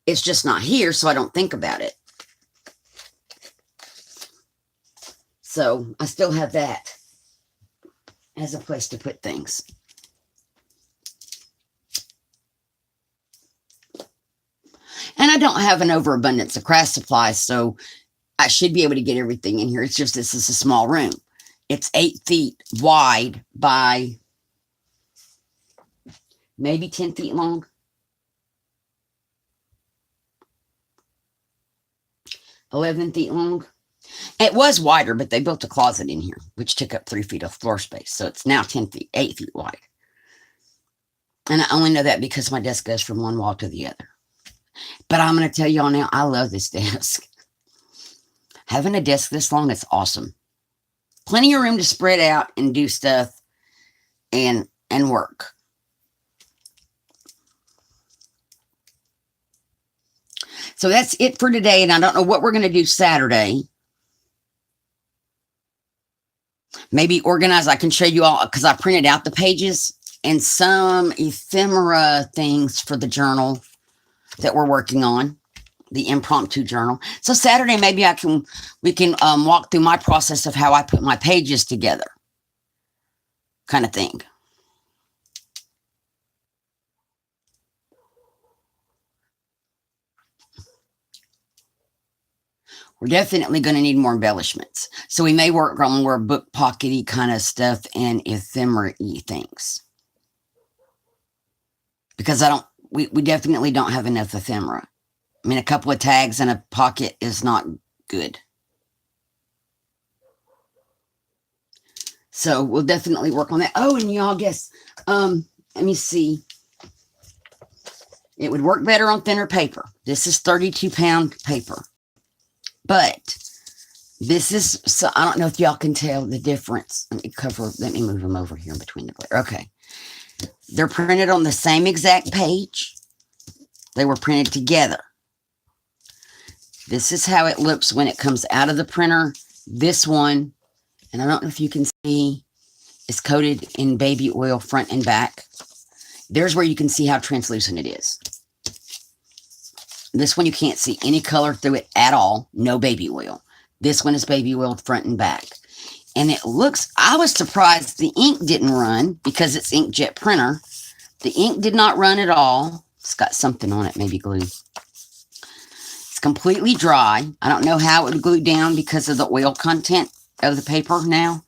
S1: It's just not here, so I don't think about it. So I still have that as a place to put things. And I don't have an overabundance of craft supplies, so I should be able to get everything in here. It's just this is a small room. It's 8 feet wide by maybe 10 feet long. 11 feet long. It was wider, but they built a closet in here, which took up 3 feet of floor space. So it's now 8 feet wide. And I only know that because my desk goes from one wall to the other. But I'm going to tell y'all now, I love this desk. Having a desk this long is awesome. Plenty of room to spread out and do stuff and work. So that's it for today. And I don't know what we're going to do Saturday. Maybe organize. I can show you all because I printed out the pages and some ephemera things for the journal that we're working on, the impromptu journal. So Saturday, maybe we can walk through my process of how I put my pages together, kind of thing. We're definitely going to need more embellishments. So we may work on more book pockety kind of stuff and ephemera-y things. Because we definitely don't have enough ephemera. I mean, a couple of tags and a pocket is not good. So we'll definitely work on that. Oh, and y'all guess, let me see. It would work better on thinner paper. This is 32-pound paper. But this is, so I don't know if y'all can tell the difference. Let me move them over here in between the glare. Okay. They're printed on the same exact page. They were printed together. This is how it looks when it comes out of the printer. This one, and I don't know if you can see, is coated in baby oil front and back. There's where you can see how translucent it is. This one you can't see any color through it at all. No baby oil. This one is baby oil front and back. And it looks, I was surprised the ink didn't run because it's inkjet printer. The ink did not run at all. It's got something on it, maybe glue. It's completely dry. I don't know how it would glue down because of the oil content of the paper now.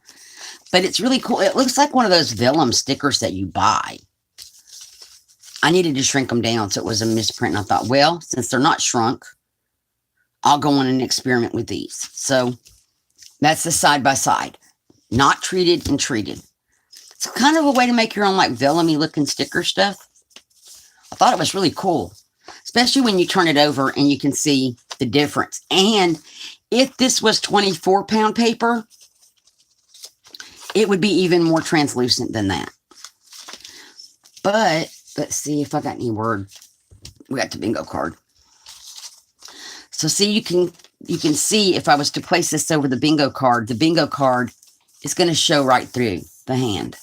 S1: But it's really cool. It looks like one of those vellum stickers that you buy. I needed to shrink them down, so it was a misprint. And I thought, well, since they're not shrunk, I'll go on and experiment with these. So that's the side-by-side. Not treated and treated. It's kind of a way to make your own like vellum-y looking sticker stuff. I thought it was really cool. Especially when you turn it over and you can see the difference. And if this was 24-pound paper, it would be even more translucent than that. But let's see if I got any word. We got the bingo card. So see, you can see if I was to place this over the bingo card is going to show right through the hand,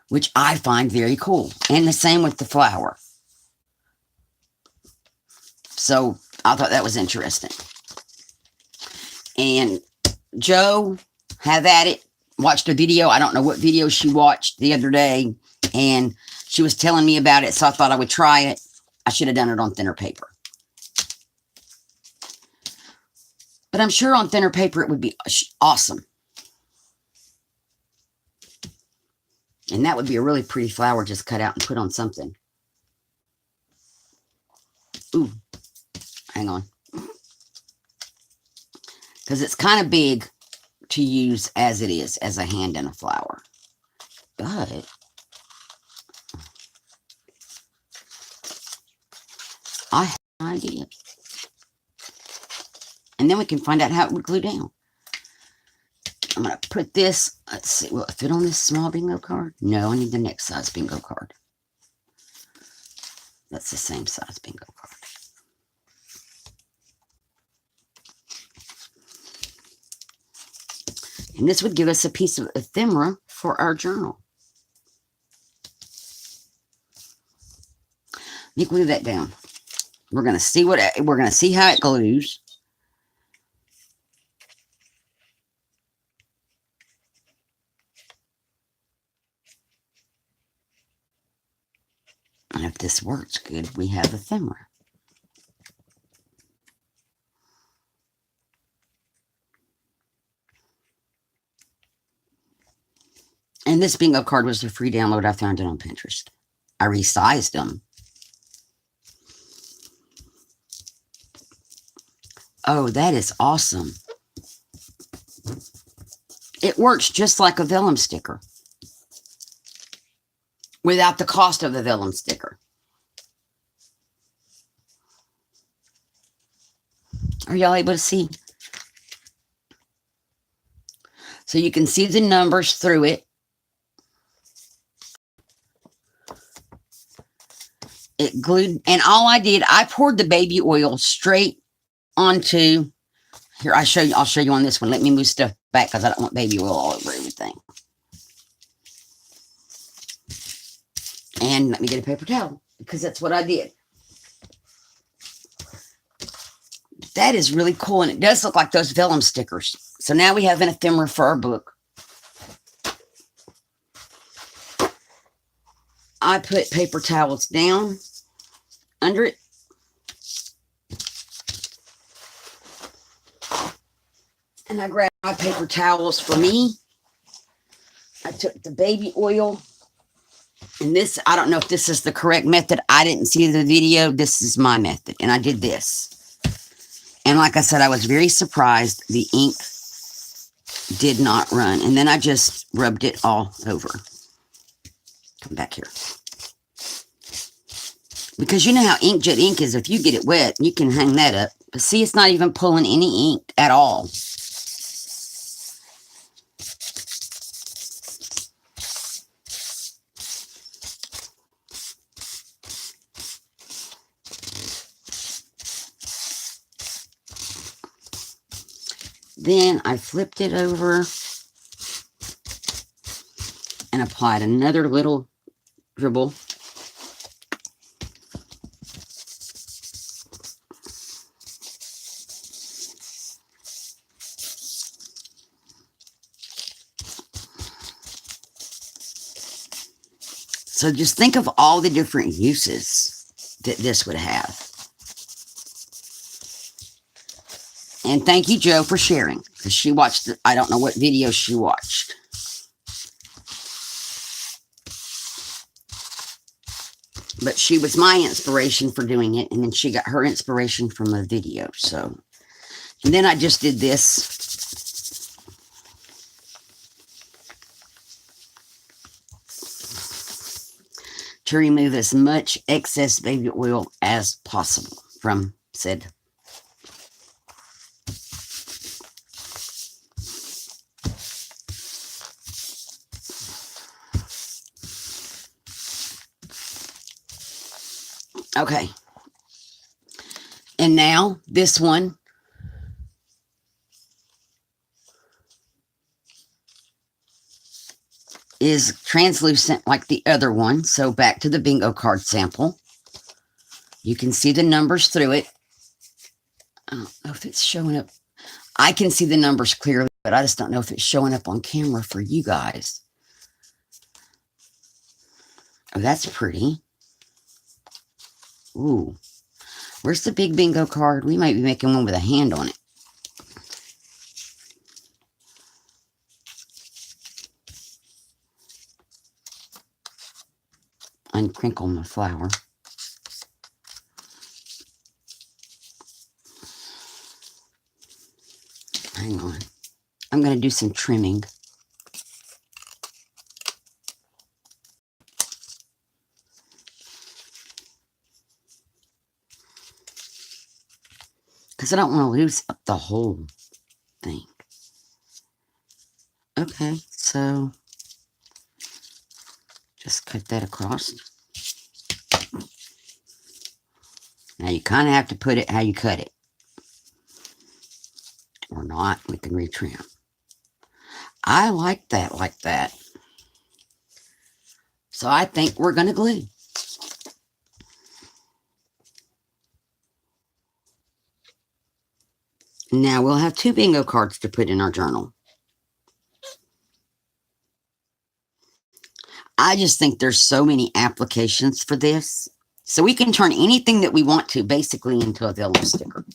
S1: which I find very cool. And the same with the flower. So I thought that was interesting. And Joe, have at it. Watched a video. I don't know what video she watched the other day. And she was telling me about it. So I thought I would try it. I should have done it on thinner paper. But I'm sure on thinner paper it would be awesome. And that would be a really pretty flower just cut out and put on something. Ooh, hang on. Because it's kind of big to use as it is, as a hand and a flower. But I have an idea. And then we can find out how it would glue down. I'm going to put this, let's see, will it fit on this small bingo card? No, I need the next size bingo card. That's the same size bingo card. And this would give us a piece of ephemera for our journal. Let me glue that down. We're going to see how it glues. And if this works good, we have ephemera. And this bingo card was a free download. I found it on Pinterest. I resized them. Oh, that is awesome. It works just like a vellum sticker. Without the cost of the vellum sticker. Are y'all able to see? So you can see the numbers through it. It glued, and all I did, I poured the baby oil straight onto, here, I'll show you on this one. Let me move stuff back because I don't want baby oil all over everything. And let me get a paper towel because that's what I did. That is really cool, and it does look like those vellum stickers. So now we have an ephemera for our book. I put paper towels down under it. And I grabbed my paper towels for me. I took the baby oil. And this, I don't know if this is the correct method. I didn't see the video. This is my method. And I did this. And like I said, I was very surprised the ink did not run. And then I just rubbed it all over. Come back here. Because you know how inkjet ink is. If you get it wet, you can hang that up. But see, it's not even pulling any ink at all. Then I flipped it over and applied another little dribble. So just think of all the different uses that this would have. And thank you, Joe, for sharing, because she watched, I don't know what video she watched. But she was my inspiration for doing it, and then she got her inspiration from a video. So, and then I just did this. To remove as much excess baby oil as possible from said. Okay. And now this one is translucent like the other one. So back to the bingo card sample. You can see the numbers through it. I don't know if it's showing up. I can see the numbers clearly, but I just don't know if it's showing up on camera for you guys. Oh, that's pretty. Ooh. Where's the big bingo card? We might be making one with a hand on it. Uncrinkle my flower. Hang on. I'm going to do some trimming. Because I don't want to lose up the whole thing. Okay, so just cut that across. Now you kind of have to put it how you cut it. Or not, we can retrim. I like that. So I think we're going to glue. Now we'll have 2 bingo cards to put in our journal. I just think there's so many applications for this. So we can turn anything that we want to basically into a Vellum sticker.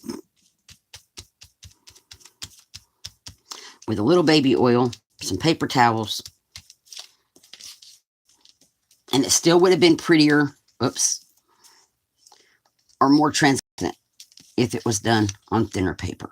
S1: With a little baby oil, some paper towels. And it still would have been prettier, oops, or more translucent if it was done on thinner paper.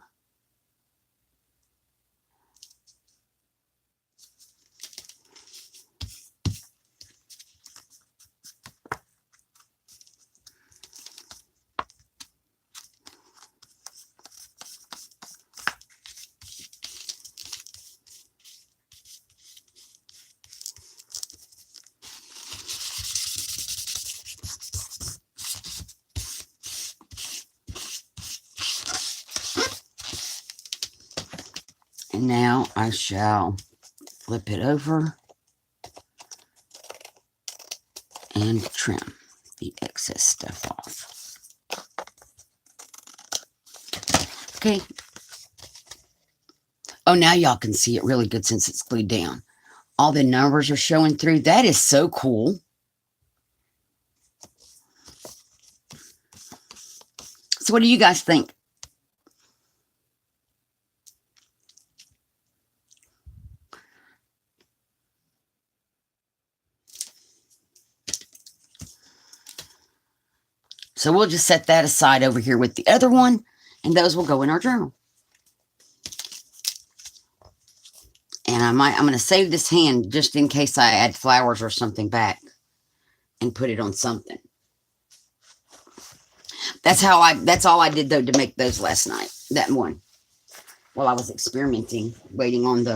S1: And now I shall flip it over and trim the excess stuff off. Okay. Oh, now y'all can see it really good since it's glued down. All the numbers are showing through. That is so cool. So what do you guys think? So we'll just set that aside over here with the other one, and those will go in our journal. And I'm going to save this hand just in case I add flowers or something back and put it on something. That's all I did though to make those last night. That one. While I was experimenting, waiting on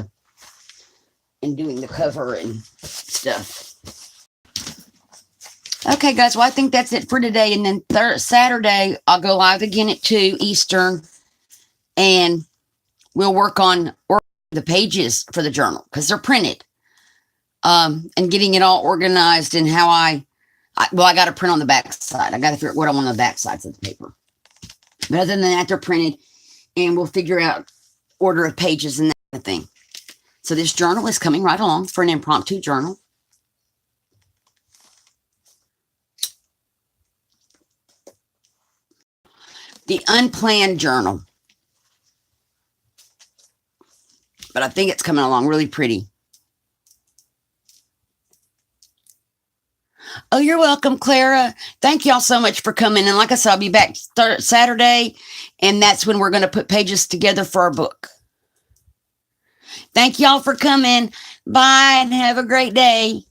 S1: and doing the cover and stuff. Okay, guys. Well, I think that's it for today. And then Saturday, I'll go live again at 2 Eastern. And we'll work on the pages for the journal because they're printed. And getting it all organized and how I got to print on the back side. I got to figure out what I want on the back sides of the paper. But other than that, they're printed, and we'll figure out order of pages and that kind of thing. So this journal is coming right along for an impromptu journal. The unplanned journal. But I think it's coming along really pretty. Oh, you're welcome, Clara. Thank y'all so much for coming. And like I said, I'll be back Saturday, and that's when we're going to put pages together for our book. Thank y'all for coming. Bye, and have a great day.